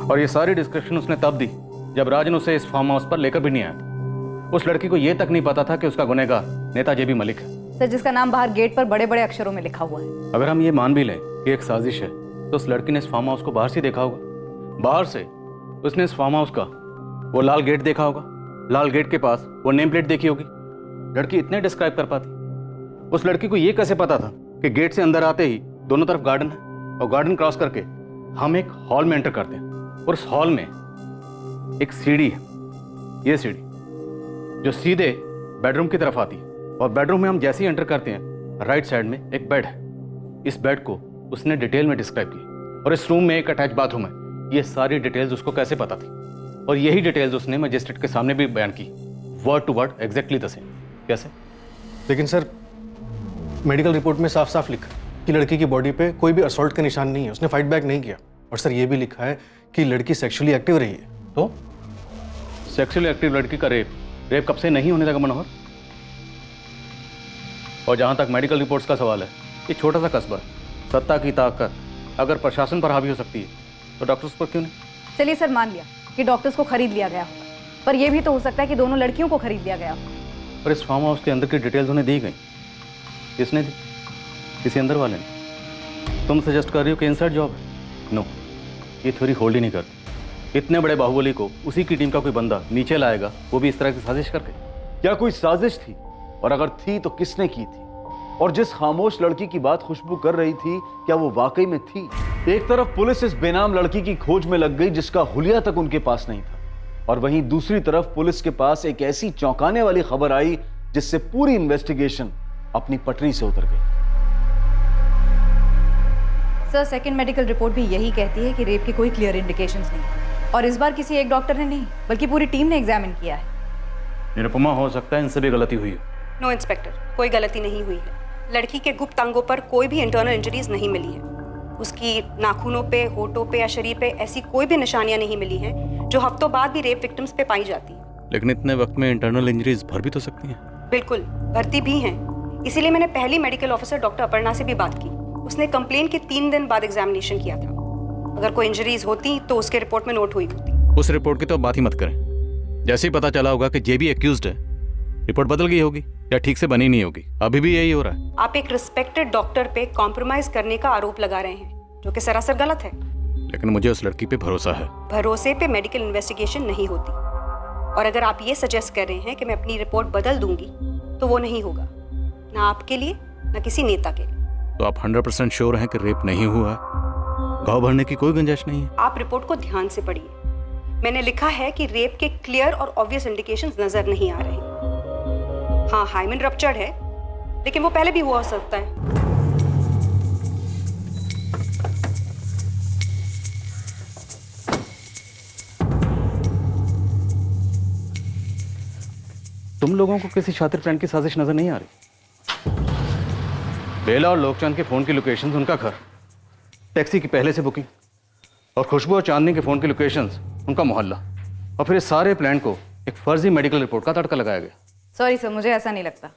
और ये सारी डिस्क्रिप्शन उसने तब दी जब राजन उसे इस फार्म हाउस पर लेकर भी नहीं आया था। उस लड़की को यह तक नहीं पता था कि उसका गुनहगार नेता जेबी मलिक है। सर, जिसका नाम बाहर गेट पर बड़े बड़े अक्षरों में लिखा हुआ है। अगर हम ये मान भी लें कि एक साजिश है, तो उस लड़की ने इस फार्म हाउस को बाहर से देखा होगा। बाहर से उसने इस फार्म हाउस का वो लाल गेट देखा होगा, लाल गेट के पास वो नेम प्लेट देखी होगी। लड़की इतने डिस्क्राइब कर पाती? उस लड़की को यह कैसे पता था कि गेट से अंदर आते ही दोनों तरफ गार्डन है और गार्डन क्रॉस करके हम एक हॉल में एंटर करते हैं और उस हॉल में एक सीढ़ी है। ये सीढ़ी जो सीधे बेडरूम की तरफ आती है और बेडरूम में हम जैसे ही एंटर करते हैं राइट साइड में एक बेड है। इस बेड को उसने डिटेल में डिस्क्राइब की और इस रूम में एक अटैच बाथरूम है। ये सारी डिटेल्स उसको कैसे पता थी और यही डिटेल्स उसने मजिस्ट्रेट के सामने भी बयान की, word to word exactly the same. कैसे? लेकिन सर मेडिकल रिपोर्ट में साफ साफ लिखा कि लड़की की बॉडी पे कोई भी असॉल्ट का निशान नहीं है, उसने फाइट बैक नहीं किया। और सर ये भी लिखा है कि लड़की सेक्सुअली एक्टिव रही है। तो सेक्सुअली एक्टिव लड़की का रेप कब से नहीं होने लगा मनोहर? और जहां तक मेडिकल रिपोर्ट्स का सवाल है, ये छोटा सा कस्बा है, सत्ता की ताकत अगर प्रशासन पर हावी हो सकती है तो डॉक्टर्स पर क्यों नहीं? चलिए सर, मान लिया कि डॉक्टर्स को खरीद लिया गया होगा, पर यह भी तो हो सकता है कि दोनों लड़कियों को खरीद लिया गया हो। पर इस फार्म हाउस के अंदर की डिटेल्स उन्हें दी गई, किसने दी? किसी अंदर वाले ने। तुम सजेस्ट कर रही हो कि इनसाइड जॉब है? नो, ये थ्योरी होल्ड ही नहीं करती। इतने बड़े बाहुबली को उसी की टीम का कोई बंदा नीचे लाएगा, वो भी इस तरह की साजिश करके। क्या कोई साजिश थी? और अगर थी तो किसने की थी? और जिस खामोश लड़की की बात खुशबू कर रही थी, क्या वो वाकई में थी? एक तरफ पुलिस इस बेनाम लड़की की खोज में लग गई जिसका हुलिया तक उनके पास नहीं था, और वहीं दूसरी तरफ पुलिस के पास एक ऐसी चौंकाने वाली खबर आई जिससे पूरी इन्वेस्टिगेशन अपनी पटरी से उतर गई। सर, सेकंड मेडिकल रिपोर्ट भी यही कहती है कि रेप के कोई क्लियर इंडिकेशंस नहीं, और इस बार किसी एक डॉक्टर ने नहीं बल्कि पूरी टीम ने एग्जामिन किया है। निरुपमा, हो सकता है इनसे भी गलती हुई हो। नो इंस्पेक्टर, कोई गलती नहीं हुई है। लड़की के गुप्त अंगों पर कोई भी इंटरनल इंजरीज नहीं मिली है। उसकी नाखूनों पे, होठों पे या शरीर पे ऐसी कोई भी निशानियां नहीं मिली हैं जो हफ्तों बाद भी रेप विक्टिम्स पे पाई जाती है। लेकिन इतने वक्त में इंटरनल इंजरीज भर भी तो सकती हैं। बिल्कुल, भर्ती भी हैं। इसीलिए मैंने पहली मेडिकल ऑफिसर डॉक्टर अपर्णा से भी बात की। उसने कंप्लेन के 3 दिन बाद एग्जामिनेशन किया था। अगर कोई इंजरीज होती तो उसके रिपोर्ट में नोट हुई होती। उस रिपोर्ट की तो बात ही मत करें। जैसे ही पता चला होगा कि जेबी एक्यूज्ड है, रिपोर्ट बदल गई होगी या ठीक से बनी नहीं होगी। अभी भी यही हो रहा है। आप एक रिस्पेक्टेड डॉक्टर पे कॉम्प्रोमाइज करने का आरोप लगा रहे हैं, जो कि सरासर गलत है। लेकिन मुझे उस लड़की पे भरोसा है। भरोसे पे मेडिकल इन्वेस्टिगेशन नहीं होती, और अगर आप ये सजेस्ट कर रहे हैं कि मैं अपनी रिपोर्ट बदल दूंगी तो वो नहीं होगा, ना आपके लिए ना किसी नेता के लिए। तो आप 100% श्योर हैं कि रेप नहीं हुआ है? घाव भरने की कोई गुंजाइश नहीं है? आप रिपोर्ट को ध्यान से पढ़िए। मैंने लिखा है कि रेप के क्लियर और ऑब्वियस इंडिकेशंस नजर नहीं आ रहे। हाँ, हाइमेन रप्चर्ड है, लेकिन वो पहले भी हुआ हो सकता है। तुम लोगों को किसी शातिर प्लान की साजिश नजर नहीं आ रही? बेला और लोकचंद के फोन की लोकेशंस, उनका घर, टैक्सी की पहले से बुकिंग, और खुशबू और चांदनी के फोन की लोकेशंस, उनका मोहल्ला, और फिर इस सारे प्लान को एक फर्जी मेडिकल रिपोर्ट का तड़का लगाया गया। सॉरी सर, मुझे ऐसा नहीं लगता।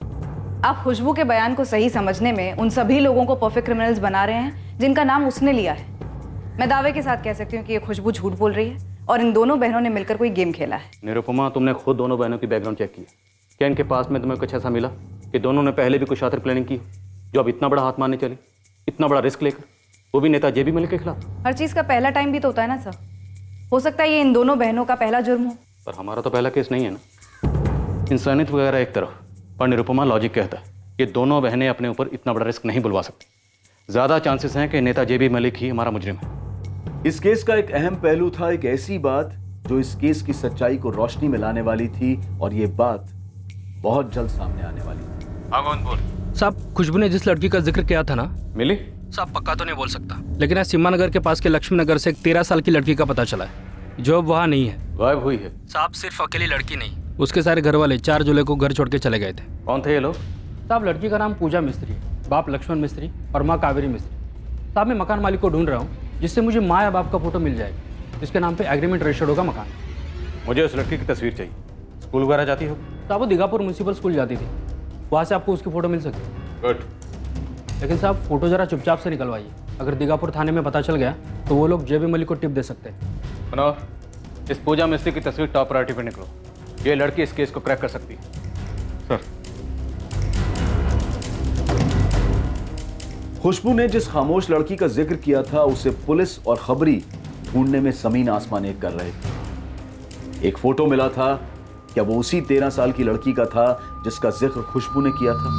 आप खुशबू के बयान को सही समझने में उन सभी लोगों को परफेक्ट क्रिमिनल्स बना रहे हैं जिनका नाम उसने लिया है। मैं दावे के साथ कह सकती हूँ कि ये खुशबू झूठ बोल रही है और इन दोनों बहनों ने मिलकर कोई गेम खेला है। निरुपमा, तुमने खुद दोनों बहनों की बैकग्राउंड चेक की, क्या इनके पास में तुम्हें कुछ ऐसा मिला कि दोनों ने पहले भी कुछ शातिर प्लानिंग की जो अब इतना बड़ा हाथ मारने चली, इतना बड़ा रिस्क लेकर, वो भी नेता जेबी मलिक के खिलाफ? हर चीज़ का पहला टाइम भी तो होता है ना सर। हो सकता है ये इन दोनों बहनों का पहला जुर्म हो। पर हमारा तो पहला केस नहीं है ना। इंसानियत वगैरह एक तरफ, पर निरुपमा लॉजिक कहता है ये दोनों बहनें अपने ऊपर इतना बड़ा रिस्क नहीं बुलवा सकती। ज्यादा चांसेस हैं कि नेता जेबी मलिक ही हमारा मुजरिम है। इस केस का एक अहम पहलू था एक ऐसी बात जो इस केस की सच्चाई को रोशनी में लाने वाली थी, और ये बात बहुत जल्द सामने आने वाली थी। आगोन बोल। साहब, खुशबू ने जिस लड़की का जिक्र किया था ना, मिली? साहब पक्का तो नहीं बोल सकता, लेकिन आज सीमा नगर के पास के लक्ष्मी नगर से एक 13 साल की लड़की का पता चला है जो अब वहाँ नहीं है, गायब हुई है। साहब सिर्फ अकेली लड़की नहीं, उसके सारे घर वाले 4 जुलाई को घर छोड़ के चले गए थे। कौन थे ये लोग? साहब लड़की का नाम पूजा मिस्त्री है, बाप लक्ष्मण मिस्त्री और माँ कावेरी मिस्त्री। साहब मैं मकान मालिक को ढूंढ रहा हूँ जिससे मुझे माँ या बाप का फोटो मिल जाए, जिसके नाम पे एग्रीमेंट रजिस्टर्ड होगा मकान। मुझे उस लड़की की तस्वीर चाहिए। स्कूल वगैरह जाती हो? साहब वो दीघापुर म्यूनसिपल स्कूल जाती थी, वहाँ से आपको उसकी फ़ोटो मिल सकती है। गुड। लेकिन साहब फ़ोटो ज़रा चुपचाप से निकलवाइए, अगर दीघापुर थाने में पता चल गया तो वो लोग जेबी मलिक को टिप दे सकते हैं। मनोहर, इस पूजा मिस्त्री की तस्वीर टॉप प्रायोरिटी पे निकलो। ये लड़की इस केस को क्रैक कर सकती है। सर। खुशबू ने जिस खामोश लड़की का जिक्र किया था उसे पुलिस और खबरी ढूंढने में जमीन आसमान एक कर रहे थे। एक फोटो मिला था, क्या वो उसी 13 साल की लड़की का था जिसका जिक्र खुशबू ने किया था?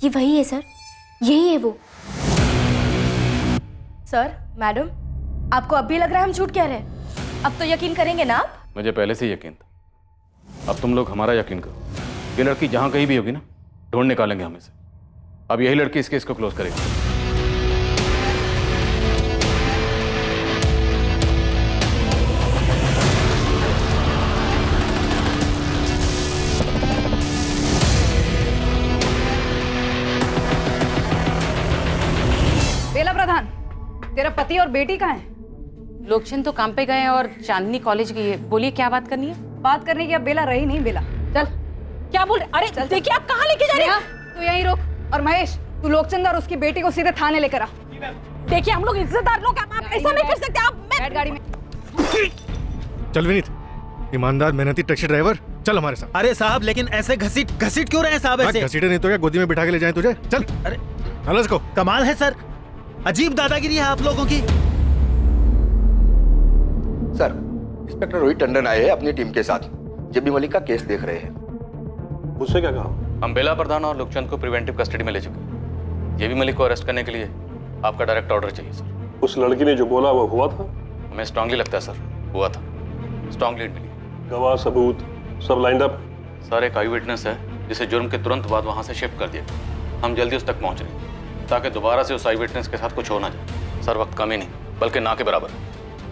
ये वही है सर, यही है वो। सर, मैडम, आपको अब भी लग रहा है हम झूठ कह रहे हैं? अब तो यकीन करेंगे ना आप? मुझे पहले से यकीन था, अब तुम लोग हमारा यकीन करो। ये लड़की जहां कहीं भी होगी ना, ढूंढ निकालेंगे हमें से। अब यही लड़की इस केस को क्लोज करेगी। बेला प्रधान, तेरा पति और बेटी कहाँ है? लोकचंद तो काम पे गए हैं और चांदनी कॉलेज गई है। बोलिए क्या बात करनी है? बात करने की अब बेला रही नहीं। बेला चल। क्या बोल रहे? अरे देखिए आप कहाँ लेके जा रहे हैं? तू यहीं रुक, और महेश तू लोकचंद और उसकी बेटी को सीधे थाने लेकर आ। देखिए हम लोग इज्जतदार लोग, आप ऐसा नहीं कर सकते। आप बैठ गाड़ी में। चल विनीत, ईमानदार मेहनती टैक्सी ड्राइवर, चल हमारे साथ। अरे साहब लेकिन ऐसे घसीट क्यों रहे हैं साहब? ऐसे घसीटे नहीं तो क्या गोदी में बिठा के ले जाएं तुझे? चल। अरे अलस को कमाल है सर, अजीब दादागिरी है आप लोगों की। सर, इंस्पेक्टर रोहित टंडन आए हैं अपनी टीम के साथ, जेबी मलिक का केस देख रहे हैं। मुझसे क्या कहा? हम बेला प्रधान और लोकचंद को प्रिवेंटिव कस्टडी में ले चुके हैं। जेबी मलिक को अरेस्ट करने के लिए आपका डायरेक्ट ऑर्डर चाहिए सर। उस लड़की ने जो बोला वो हुआ था? हमें स्ट्रांगली लगता है सर, हुआ था। स्ट्रांग लीड मिली, गवाह सबूत सब लाइंड अप। सर एक आई विटनेस है जिसे जुर्म के तुरंत बाद वहां से शिफ्ट कर दिया गया। हम जल्दी उस तक पहुंच रहे हैं ताकि दोबारा से उस आई विटनेस के साथ कुछ हो ना जाए। सर वक्त कम ही नहीं बल्कि ना के बराबर है।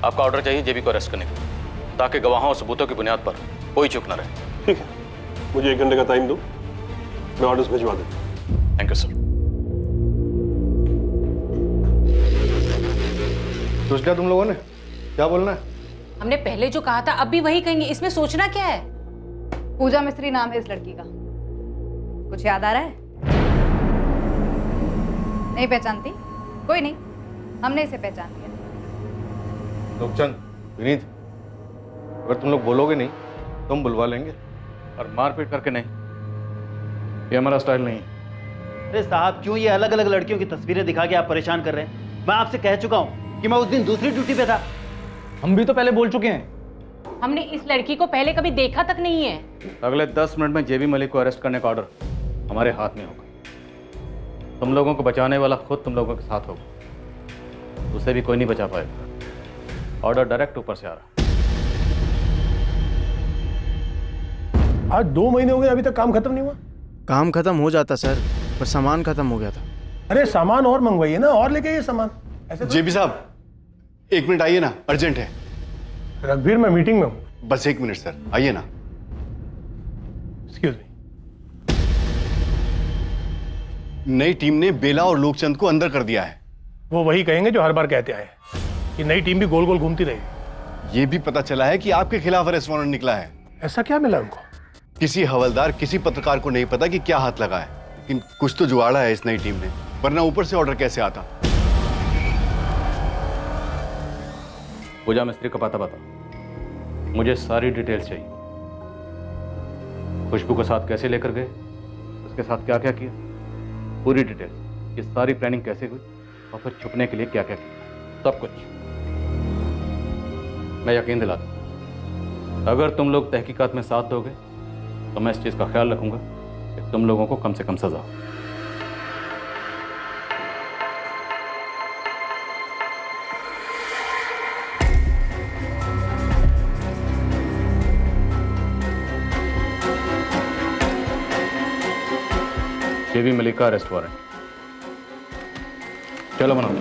आपका ऑर्डर चाहिए जेबी को अरेस्ट करने के लिए, ताकि गवाहों और सबूतों की बुनियाद पर कोई चूक न रहे। ठीक है, मुझे 1 घंटे का टाइम दो, मैं ऑर्डर्स भिजवा दूँ। Thank you sir. सोच लिया तुम लोगों ने क्या बोलना है? हमने पहले जो कहा था अब भी वही कहेंगे, इसमें सोचना क्या है? पूजा मिस्त्री नाम है इस लड़की का, कुछ याद आ रहा है? नहीं पहचानती? कोई नहीं, हमने इसे पहचान लिया। लोकचंद, विनीत, अगर तुम लोग बोलोगे नहीं तो हम बुलवा लेंगे। और मारपीट करके नहीं, ये हमारा स्टाइल नहीं है। अरे साहब क्यों ये अलग अलग लड़कियों की तस्वीरें दिखा के आप परेशान कर रहे हैं? मैं आपसे कह चुका हूं कि मैं उस दिन दूसरी ड्यूटी पे था। हम भी तो पहले बोल चुके हैं। हमने इस लड़की को पहले कभी देखा तक नहीं है। अगले 10 मिनट में जेबी मलिक को अरेस्ट करने का ऑर्डर हमारे हाथ में होगा। तुम लोगों को बचाने वाला खुद तुम लोगों के साथ होगा, उसे भी कोई नहीं बचा पाएगा। ऑर्डर डायरेक्ट ऊपर से आ रहा। आज 2 महीने हो गए, अभी तक काम खत्म नहीं हुआ। काम खत्म हो जाता सर, पर सामान खत्म हो गया था। अरे सामान और मंगवाइए ना, और लेके आइए सामान। ऐसे जेबी साहब 1 मिनट आइए ना, अर्जेंट है। रघुवीर मैं मीटिंग में हूं। बस 1 मिनट सर, आइए ना। Excuse me. नई टीम ने बेला और लोकचंद को अंदर कर दिया है। वो वही कहेंगे जो हर बार कहते आए हैं कि नई टीम भी गोल गोल घूमती रहेगी। ये भी पता चला है कि आपके खिलाफ अरेस्ट वारंट निकला है। ऐसा क्या मिला उनको? किसी हवलदार, किसी पत्रकार को नहीं पता कि क्या हाथ लगा है, लेकिन कुछ तो जुगाड़ा है इस नई टीम ने, वरना ऊपर से ऑर्डर कैसे आता? पूजा मिस्त्री का पता बता, मुझे सारी डिटेल्स चाहिए। खुशबू को साथ कैसे लेकर गए, उसके साथ क्या क्या किया, पूरी डिटेल्स। ये सारी प्लानिंग कैसे हुई और फिर छुपने के लिए क्या क्या किया, सब कुछ। मैं यकीन दिलाता हूं, अगर तुम लोग तहकीकात में साथ दोगे तो मैं इस चीज का ख्याल रखूंगा कि तुम लोगों को कम से कम सजा हो। जेबी मलिक का अरेस्ट वारंट। चलो बनाओ।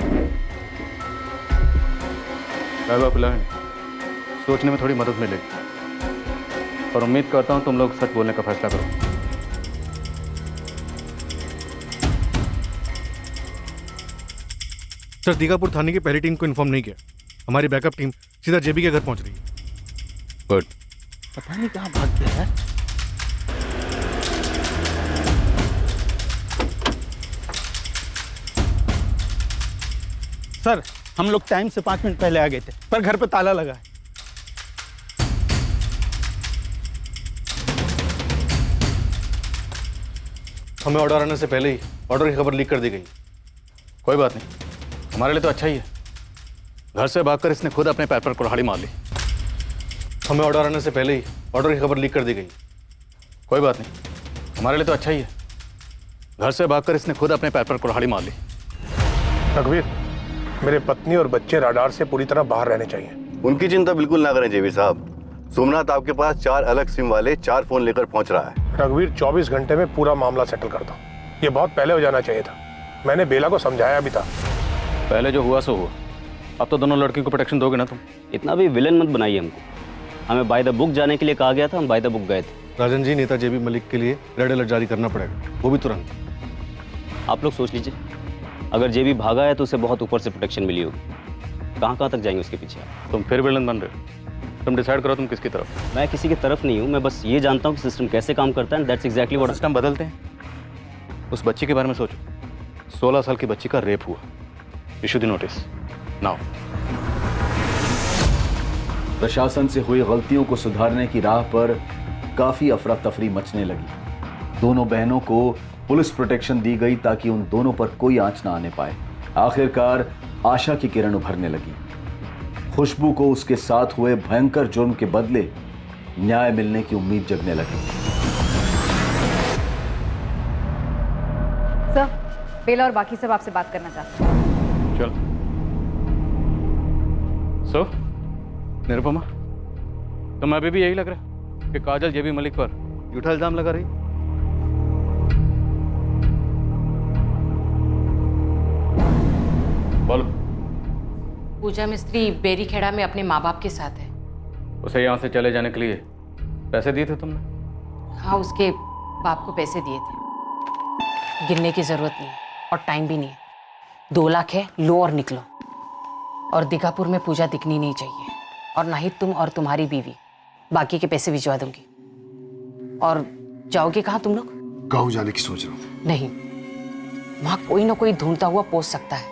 सोचने में थोड़ी मदद मिलेगी और उम्मीद करता हूं तुम लोग सच बोलने का फैसला करो। सर दीघापुर थाने की पहली टीम को इन्फॉर्म नहीं किया। हमारी बैकअप टीम सीधा जेबी के घर पहुंच रही है। गुड। पता नहीं कहाँ भाग गया है। सर हम लोग टाइम से 5 मिनट पहले आ गए थे, पर घर पे ताला लगा है। हमें ऑर्डर आने से पहले ही ऑर्डर की खबर लीक कर दी गई। कोई बात नहीं, हमारे लिए तो अच्छा ही है। घर से भागकर इसने खुद अपने पैर पर कुल्हाड़ी मार ली। हमें ऑर्डर आने से पहले ही ऑर्डर की खबर लीक कर दी गई। कोई बात नहीं, हमारे लिए तो अच्छा ही है। घर से भागकर इसने खुद अपने पैर पर कुल्हाड़ी मार ली। रघुवीर, मेरे पत्नी और बच्चे राडार से पूरी तरह बाहर रहने चाहिए। उनकी चिंता बिल्कुल ना करें जेबी साहब। सोमनाथ आपके पास 4 अलग सिम वाले 4 फोन लेकर पहुंच रहा है। रघुवीर 24 घंटे में पूरा मामला सेटल कर दो। ये बहुत पहले हो जाना चाहिए था। मैंने बेला को समझाया भी था। पहले जो हुआ सो हुआ, अब तो दोनों लड़कियों को प्रोटेक्शन दोगे ना तुम? इतना भी विलन मत बनाइए हमको। हमें बाय द बुक जाने के लिए कहा गया था, हम बाय द बुक गए थे। राजन जी, नेता जेबी मलिक के लिए रेड अलर्ट जारी करना पड़ेगा, वो भी तुरंत। आप लोग सोच लीजिए, अगर जेबी भागा है तो उसे बहुत ऊपर से प्रोटेक्शन मिली होगी। कहाँ तक जाएंगे उसके पीछे? तुम फिर विलन बन रहे हो। तुम डिसाइड करो तुम किसकी तरफ। मैं किसी की तरफ नहीं हूँ, मैं बस ये जानता हूँ कि सिस्टम कैसे काम करता है। दैट्स एग्जैक्टली व्हाट सिस्टम बदलते हैं। उस बच्ची के बारे में सोचो, 16 साल की बच्ची का रेप हुआ। Issue the notice now. प्रशासन से हुई गलतियों को सुधारने की राह पर काफी अफरा तफरी मचने लगी। दोनों बहनों को पुलिस प्रोटेक्शन दी गई ताकि उन दोनों पर कोई आंच ना आने पाए। आखिरकार आशा की किरण उभरने लगी। खुशबू को उसके साथ हुए भयंकर जुर्म के बदले न्याय मिलने की उम्मीद जगने लगी। सर, बेला और बाकी सब आपसे बात करना चाहते हैं। चल। सो निरुपमा, तुम्हें अभी भी यही लग रहा है कि काजल जेबी मलिक पर झूठा इल्जाम लगा रही? बोलो। पूजा मिस्त्री बेरीखेड़ा में अपने माँ बाप के साथ है। उसे यहाँ से चले जाने के लिए पैसे दिए थे तुमने? हाँ, उसके बाप को पैसे दिए थे। गिनने की जरूरत नहीं है और टाइम भी नहीं है। 2 लाख है, लो और निकलो। और दीघापुर में पूजा दिखनी नहीं चाहिए, और ना ही तुम और तुम्हारी बीवी। बाकी के पैसे भिजवा दूंगी। और जाओगे कहाँ तुम लोग? गाँव जाने की सोच रहा हूँ। नहीं, वहाँ कोई ना कोई ढूंढता हुआ पहुंच सकता है।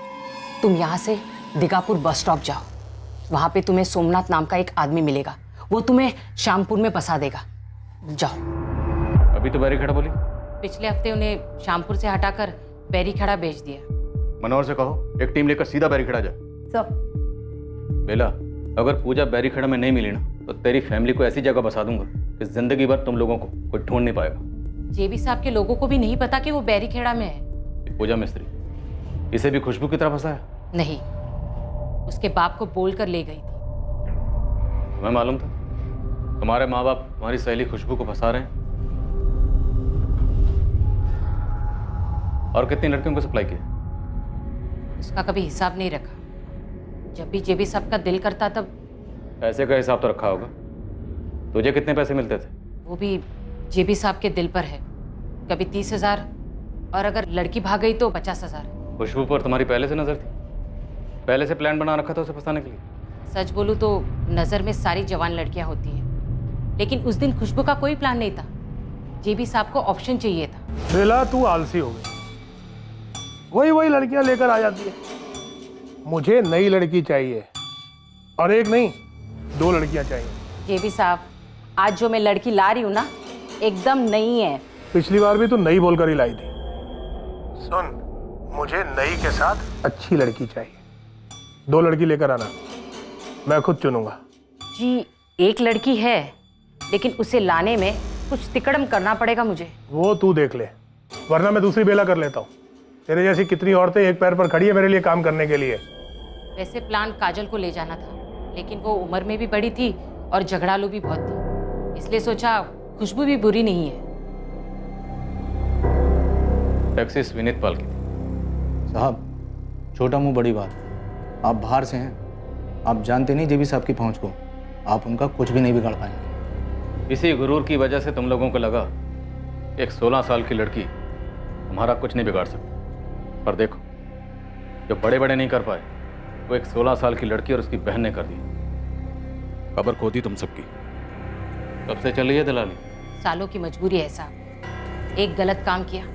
तुम यहाँ से दीघापुर बस स्टॉप जाओ। वहाँ पे तुम्हें सोमनाथ नाम का एक आदमी मिलेगा, वो तुम्हें श्यामपुर में फंसा देगा। जाओ। अभी तो बैरीखेड़ा बोली। पिछले हफ्ते उन्हें श्यामपुर से हटाकर बैरीखेड़ा भेज दिया। मनोहर से कहो एक टीम लेकर सीधा बैरीखेड़ा जा। सर। बेला, अगर पूजा बैरीखेड़ा में नहीं मिली ना तो तेरी फैमिली को ऐसी जगह बसा दूंगा कि जिंदगी भर तुम लोगों को कोई ढूंढ नहीं पाएगा। जेबी साहब के लोगों को भी नहीं पता कि वो बैरीखेड़ा में है। पूजा मिस्त्री, इसे भी खुशबू की तरह फंसाया? नहीं, उसके बाप को बोल कर ले गई थी। तुम्हें मालूम था तुम्हारे माँ बाप तुम्हारी सहेली खुशबू को फंसा रहे हैं? और कितनी लड़कियों को सप्लाई किया? उसका कभी हिसाब नहीं रखा। जब भी जेबी साहब का दिल करता तब। पैसे का हिसाब तो रखा होगा। तुझे कितने पैसे मिलते थे? वो भी जेबी साहब के दिल पर है। कभी 30,000 और अगर लड़की भाग गई तो 50,000। खुशबू पर तुम्हारी पहले से नजर थी? पहले से प्लान बना रखा था उसे फंसाने के लिए? सच बोलूं तो नजर में सारी जवान लड़कियां होती हैं, लेकिन उस दिन खुशबू का कोई प्लान नहीं था। जेबी साहब को ऑप्शन चाहिए था। बेला, तू आलसी हो गई। वही लड़कियां लेकर आ जाती है। मुझे नई लड़की चाहिए, और एक नहीं 2 लड़कियां चाहिए। जेबी साहब, आज जो मैं लड़की ला रही हूँ ना, एकदम नई है। पिछली बार भी तू नई बोलकर ही लाई थी। सुन, मुझे नई के साथ अच्छी लड़की चाहिए। 2 लड़की लेकर आना, मैं खुद चुनूंगा। जी, एक लड़की है, लेकिन उसे लाने में कुछ तिकड़म करना पड़ेगा मुझे। वो तू देख ले, वरना मैं दूसरी बेला कर लेता हूँ। तेरे जैसी कितनी औरतें एक पैर पर खड़ी है मेरे लिए काम करने के लिए। वैसे प्लान काजल को ले जाना था, लेकिन वो उम्र में भी बड़ी थी और झगड़ालू भी बहुत थी, इसलिए सोचा खुशबू भी बुरी नहीं है। टैक्सिस विनीत पाल की। साहब, छोटा मुंह बड़ी बात। आप बाहर से हैं, आप जानते नहीं जेबी साहब की पहुंच को। आप उनका कुछ भी नहीं बिगाड़ पाएंगे। इसी गुरूर की वजह से तुम लोगों को लगा एक 16 साल की लड़की तुम्हारा कुछ नहीं बिगाड़ सकती। पर देखो, जो बड़े बड़े नहीं कर पाए वो एक 16 साल की लड़की और उसकी बहन ने कर दी। खबर खो दी तुम सबकी। कब से चल रही है दलाली? सालों की मजबूरी है साहब। एक गलत काम किया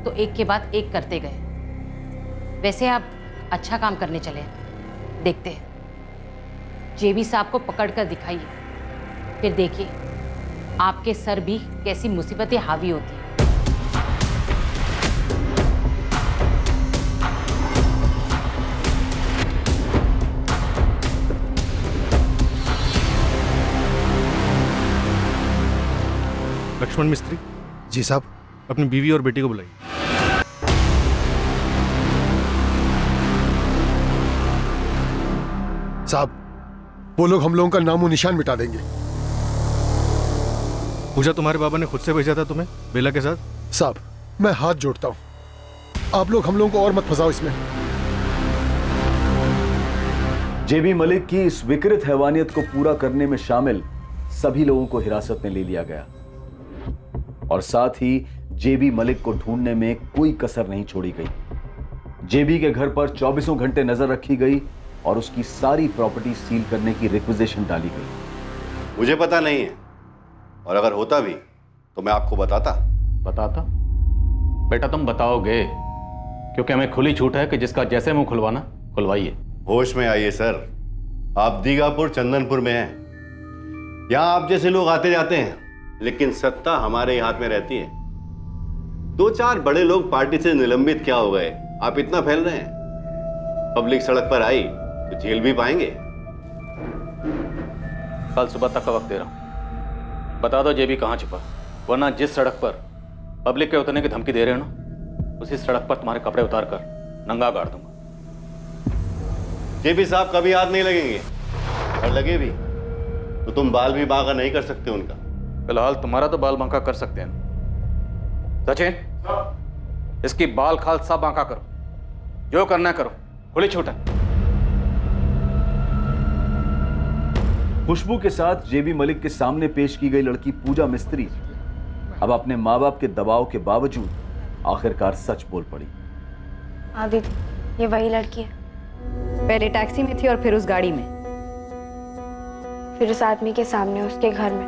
तो एक के बाद एक करते गए। वैसे आप अच्छा काम करने चले हैं, देखते हैं। जेबी साहब को पकड़ कर दिखाइए, फिर देखिए आपके सर भी कैसी मुसीबतें हावी होती हैं। लक्ष्मण मिस्त्री। जी साहब। अपनी बीवी और बेटी को बुलाइए। साहब, वो लोग हम लोगों का नामो निशान मिटा देंगे। पूजा, तुम्हारे बाबा ने खुद से भेजा था तुम्हें बेला के साथ? साहब, मैं हाथ जोड़ता हूं, आप लोग हम लोगों को और मत फंसाओ इसमें। जेबी मलिक की इस विकृत हैवानियत को पूरा करने में शामिल सभी लोगों को हिरासत में ले लिया गया और साथ ही जेबी मलिक को ढूंढने में कोई कसर नहीं छोड़ी गई। जेबी के घर पर 24 घंटे नजर रखी गई और उसकी सारी प्रॉपर्टी सील करने की रिक्विजिशन डाली गई। मुझे पता नहीं है, और अगर होता भी तो मैं आपको बताता। बेटा तुम बताओगे, क्योंकि हमें खुली छूट है कि जिसका जैसे मुंह खुलवाना खुलवाइए। होश में आइए सर, आप दीगापुर चंदनपुर में हैं। यहां आप जैसे लोग आते जाते हैं, लेकिन सत्ता हमारे हाथ में रहती है। 2-4 बड़े लोग पार्टी से निलंबित क्या हो गए, आप इतना फैल रहे हैं। पब्लिक सड़क पर आई तो जेल भी पाएंगे। कल सुबह तक का वक्त दे रहा हूं, बता दो जेबी कहां छुपा, वरना जिस सड़क पर पब्लिक के उतरने की धमकी दे रहे हो ना, उसी सड़क पर तुम्हारे कपड़े उतार कर नंगा गाड़ दूंगा। जेबी साहब कभी हाथ नहीं लगेंगे, और लगे भी तो तुम बाल भी बांका नहीं कर सकते उनका। फिलहाल तुम्हारा तो बाल बांका कर सकते हैं। सचिन, इसकी बाल खाल सब बांका करो, जो करना है करो, खुली छूट है। खुशबू के साथ जेबी मलिक के सामने पेश की गई लड़की पूजा मिस्त्री अब अपने माँ बाप के दबाव के बावजूद आखिरकार सच बोल पड़ी। हाँ दीदी, ये वही लड़की है। पहले टैक्सी में थी और फिर उस गाड़ी में, फिर उस आदमी के सामने उसके घर में।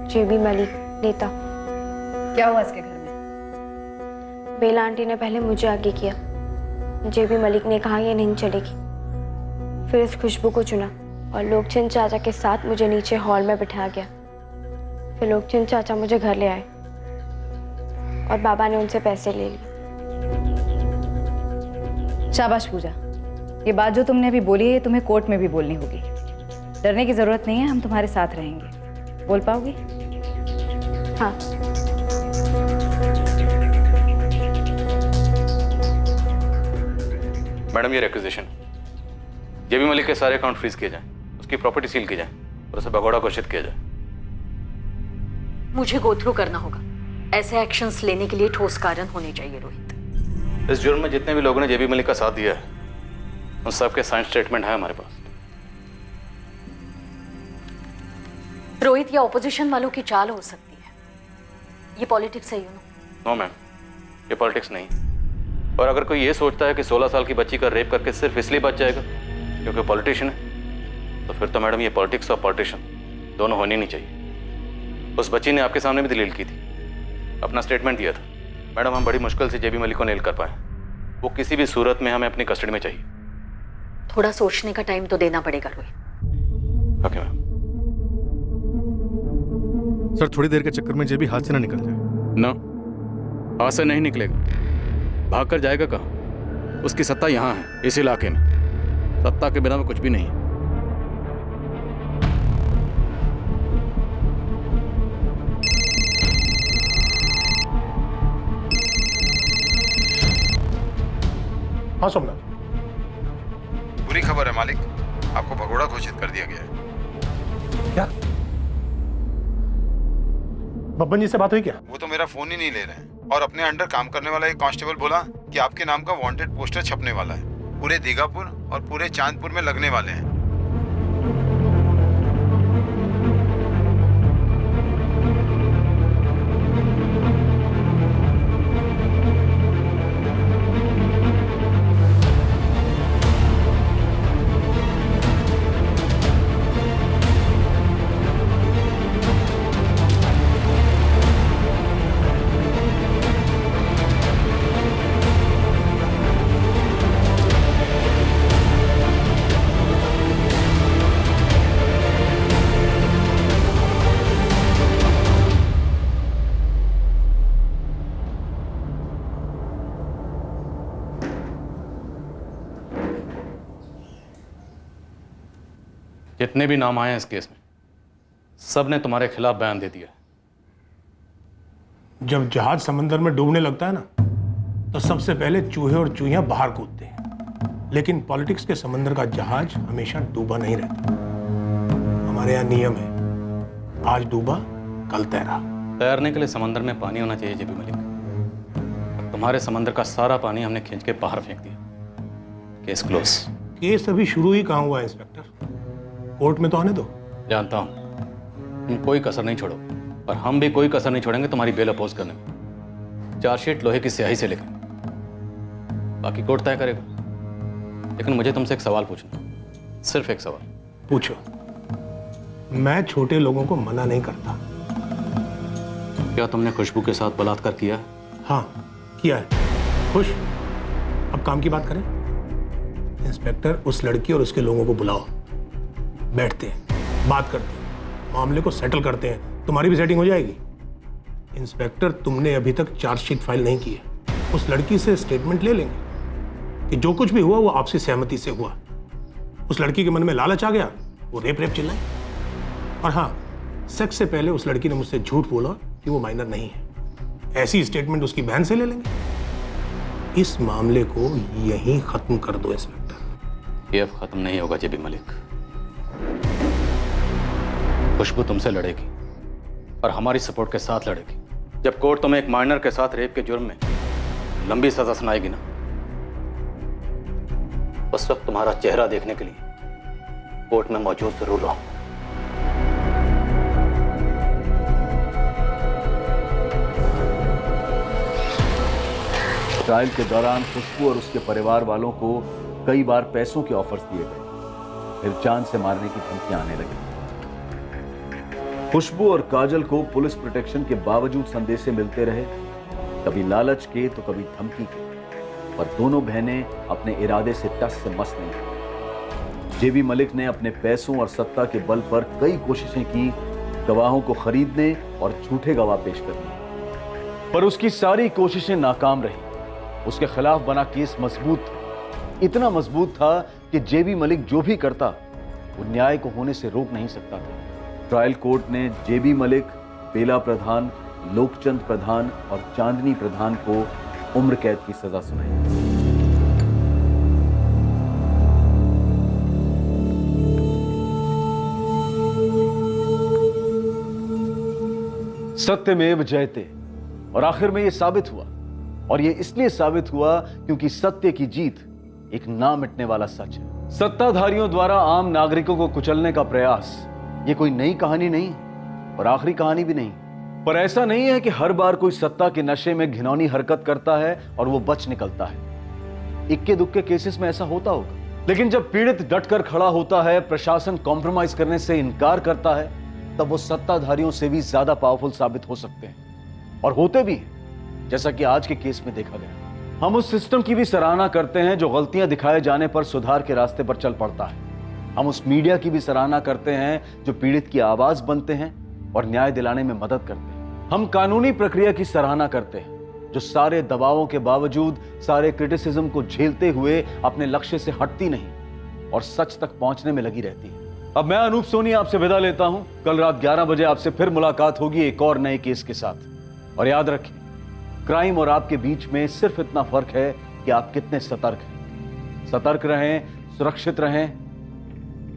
जेबी मलिक नेता। क्या हुआ इसके घर में? बेला आंटी ने पहले मुझे आगे किया, जेबी मलिक ने कहा ये नहीं चलेगी। फिर इस खुशबू को चुना और लोकचंद चाचा के साथ मुझे नीचे हॉल में बिठा गया। फिर लोकचंद चाचा मुझे घर ले आए और बाबा ने उनसे पैसे ले लिए। शाबाश पूजा, ये बात जो तुमने अभी बोली है तुम्हें कोर्ट में भी बोलनी होगी। डरने की जरूरत नहीं है, हम तुम्हारे साथ रहेंगे। बोल पाओगी? हाँ। मैडम, ये रिक्विजिशन, जेबी मलिक के सारे अकाउंट फ्रीज किए जाएं, उसकी प्रॉपर्टी सील की जाए और उसे भगोड़ा घोषित किया जाए। मुझे गो थ्रू करना होगा। ऐसे एक्शंस लेने के लिए ठोस कारण होने चाहिए रोहित। इस जुर्म में जितने भी लोगों ने जेबी मलिक का साथ दिया है, उन सबके साइन स्टेटमेंट है हमारे पास। रोहित, ये ऑपोजिशन वालों की चाल हो सकती है, ये पॉलिटिक्स है, यू नो। नो मैम, ये पॉलिटिक्स नहीं। और अगर कोई ये सोचता है कि 16 साल की बच्ची का रेप करके सिर्फ इसलिए बच जाएगा क्योंकि पॉलिटिशियन है, तो फिर तो मैडम ये पॉलिटिक्स और पॉलिटिशियन दोनों होनी नहीं चाहिए। उस बच्ची ने आपके सामने भी दलील की थी, अपना स्टेटमेंट दिया था। मैडम, हम बड़ी मुश्किल से जेबी मलिक को नेल कर पाए। वो किसी भी सूरत में हमें अपनी कस्टडी में चाहिए। थोड़ा सोचने का टाइम तो देना पड़ेगा रोहित। Okay ma'am. सर, थोड़ी देर के चक्कर में जेबी हाथ से ना निकल जाए। ना, हाथ से नहीं निकलेगा। भाग कर जाएगा कहाँ? उसकी सत्ता यहाँ है, इस इलाके में। सत्ता के बिना में कुछ भी नहीं। हाँ सोमनाथ, बुरी खबर है मालिक, आपको भगोड़ा घोषित कर दिया गया है। क्या? बब्बन जी से बात हुई क्या? वो तो मेरा फोन ही नहीं ले रहे हैं, और अपने अंडर काम करने वाला एक कांस्टेबल बोला कि आपके नाम का वांटेड पोस्टर छपने वाला है, पूरे दीगापुर और पूरे चांदपुर में लगने वाले हैं। जितने भी नाम आए हैं इस केस में, सब ने तुम्हारे खिलाफ बयान दे दिया। जब जहाज समंदर में डूबने लगता है ना, तो सबसे पहले चूहे और चूहियां बाहर कूदते हैं। लेकिन पॉलिटिक्स के समंदर का जहाज हमेशा डूबा नहीं रहता। हमारे यहाँ नियम है, आज डूबा कल तैरा। तैरने के लिए समंदर में पानी होना चाहिए जेबी मलिक। तुम्हारे समंदर का सारा पानी हमने खींच के बाहर फेंक दिया। Case close. केस अभी शुरू ही कहाँ हुआ है इंस्पेक्टर, कोर्ट में तो आने दो। जानता हूँ तुम कोई कसर नहीं छोड़ो, और हम भी कोई कसर नहीं छोड़ेंगे तुम्हारी बेल अपोज करने में। चार्जशीट लोहे की स्याही से लेकर बाकी कोर्ट तय करेगा। लेकिन मुझे तुमसे एक सवाल पूछना, सिर्फ एक सवाल। पूछो। मैं छोटे लोगों को मना नहीं करता। क्या तुमने खुशबू के साथ बलात्कार किया? हाँ किया है। खुश? अब काम की बात करें। इंस्पेक्टर, उस लड़की और उसके लोगों को बुलाओ, बैठते हैं, बात करते हैं, मामले को सेटल करते हैं, तुम्हारी भी सेटिंग हो जाएगी। इंस्पेक्टर, तुमने अभी तक चार्जशीट फाइल नहीं की है। उस लड़की से स्टेटमेंट ले लेंगे कि जो कुछ भी हुआ वो आपसी सहमति से हुआ। उस लड़की के मन में लालच आ गया, वो रेप रेप चिल्लाई। और हाँ, सेक्स से पहले उस लड़की ने मुझसे झूठ बोला कि वो माइनर नहीं है। ऐसी स्टेटमेंट उसकी बहन से ले लेंगे। इस मामले को यहीं खत्म कर दो इंस्पेक्टर। ये अब खत्म नहीं होगा जेबी मलिक। खुशबू तुमसे लड़ेगी और हमारी सपोर्ट के साथ लड़ेगी। जब कोर्ट तुम्हें एक माइनर के साथ रेप के जुर्म में लंबी सजा सुनाएगी ना, उस वक्त तुम्हारा चेहरा देखने के लिए कोर्ट में मौजूद जरूर रहूं। ट्रायल के दौरान खुशबू और उसके परिवार वालों को कई बार पैसों के ऑफर्स दिए गए, फिर जान से मारने की धमकियां आने लगी। खुशबू और काजल को पुलिस प्रोटेक्शन के बावजूद संदेशे मिलते रहे, कभी लालच के तो कभी धमकी के, पर दोनों बहनें अपने इरादे से टस से मस नहीं थीं। जेबी मलिक ने अपने पैसों और सत्ता के बल पर कई कोशिशें की गवाहों को खरीदने और झूठे गवाह पेश करने, पर उसकी सारी कोशिशें नाकाम रही। उसके खिलाफ बना केस मजबूत था, इतना मजबूत था कि जेबी मलिक जो भी करता वो न्याय को होने से रोक नहीं सकता था। ट्रायल कोर्ट ने जेबी मलिक, बेला प्रधान, लोकचंद प्रधान और चांदनी प्रधान को उम्र कैद की सजा सुनाई। सत्यमेव जयते, और आखिर में यह साबित हुआ, और यह इसलिए साबित हुआ क्योंकि सत्य की जीत एक ना मिटने वाला सच है। सत्ताधारियों द्वारा आम नागरिकों को कुचलने का प्रयास ये कोई नई कहानी नहीं और आखिरी कहानी भी नहीं। पर ऐसा नहीं है कि हर बार कोई सत्ता के नशे में घिनौनी हरकत करता है और वो बच निकलता है। इक्के दुक्के केसेस में ऐसा होता होगा, लेकिन जब पीड़ित डटकर खड़ा होता है, प्रशासन कॉम्प्रोमाइज करने से इनकार करता है, तब वो सत्ताधारियों से भी ज्यादा पावरफुल साबित हो सकते हैं, और होते भी हैं, जैसा कि आज के केस में देखा गया। हम उस सिस्टम की भी सराहना करते हैं जो गलतियां दिखाए जाने पर सुधार के रास्ते पर चल पड़ता है। हम उस मीडिया की भी सराहना करते हैं जो पीड़ित की आवाज बनते हैं और न्याय दिलाने में मदद करते हैं। हम कानूनी प्रक्रिया की सराहना करते हैं जो सारे दबावों के बावजूद, सारे क्रिटिसिज्म को झेलते हुए अपने लक्ष्य से हटती नहीं और सच तक पहुंचने में लगी रहती है। अब मैं अनूप सोनी आपसे विदा लेता हूं। कल रात 11 बजे आपसे फिर मुलाकात होगी एक और नए केस के साथ। और याद रखें, क्राइम और आपके बीच में सिर्फ इतना फर्क है कि आप कितने सतर्क हैं। सतर्क रहें, सुरक्षित रहें।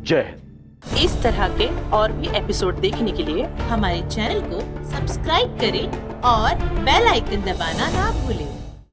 जय हिंद। इस तरह के और भी एपिसोड देखने के लिए हमारे चैनल को सब्सक्राइब करें और बेल आइकन दबाना ना भूलें।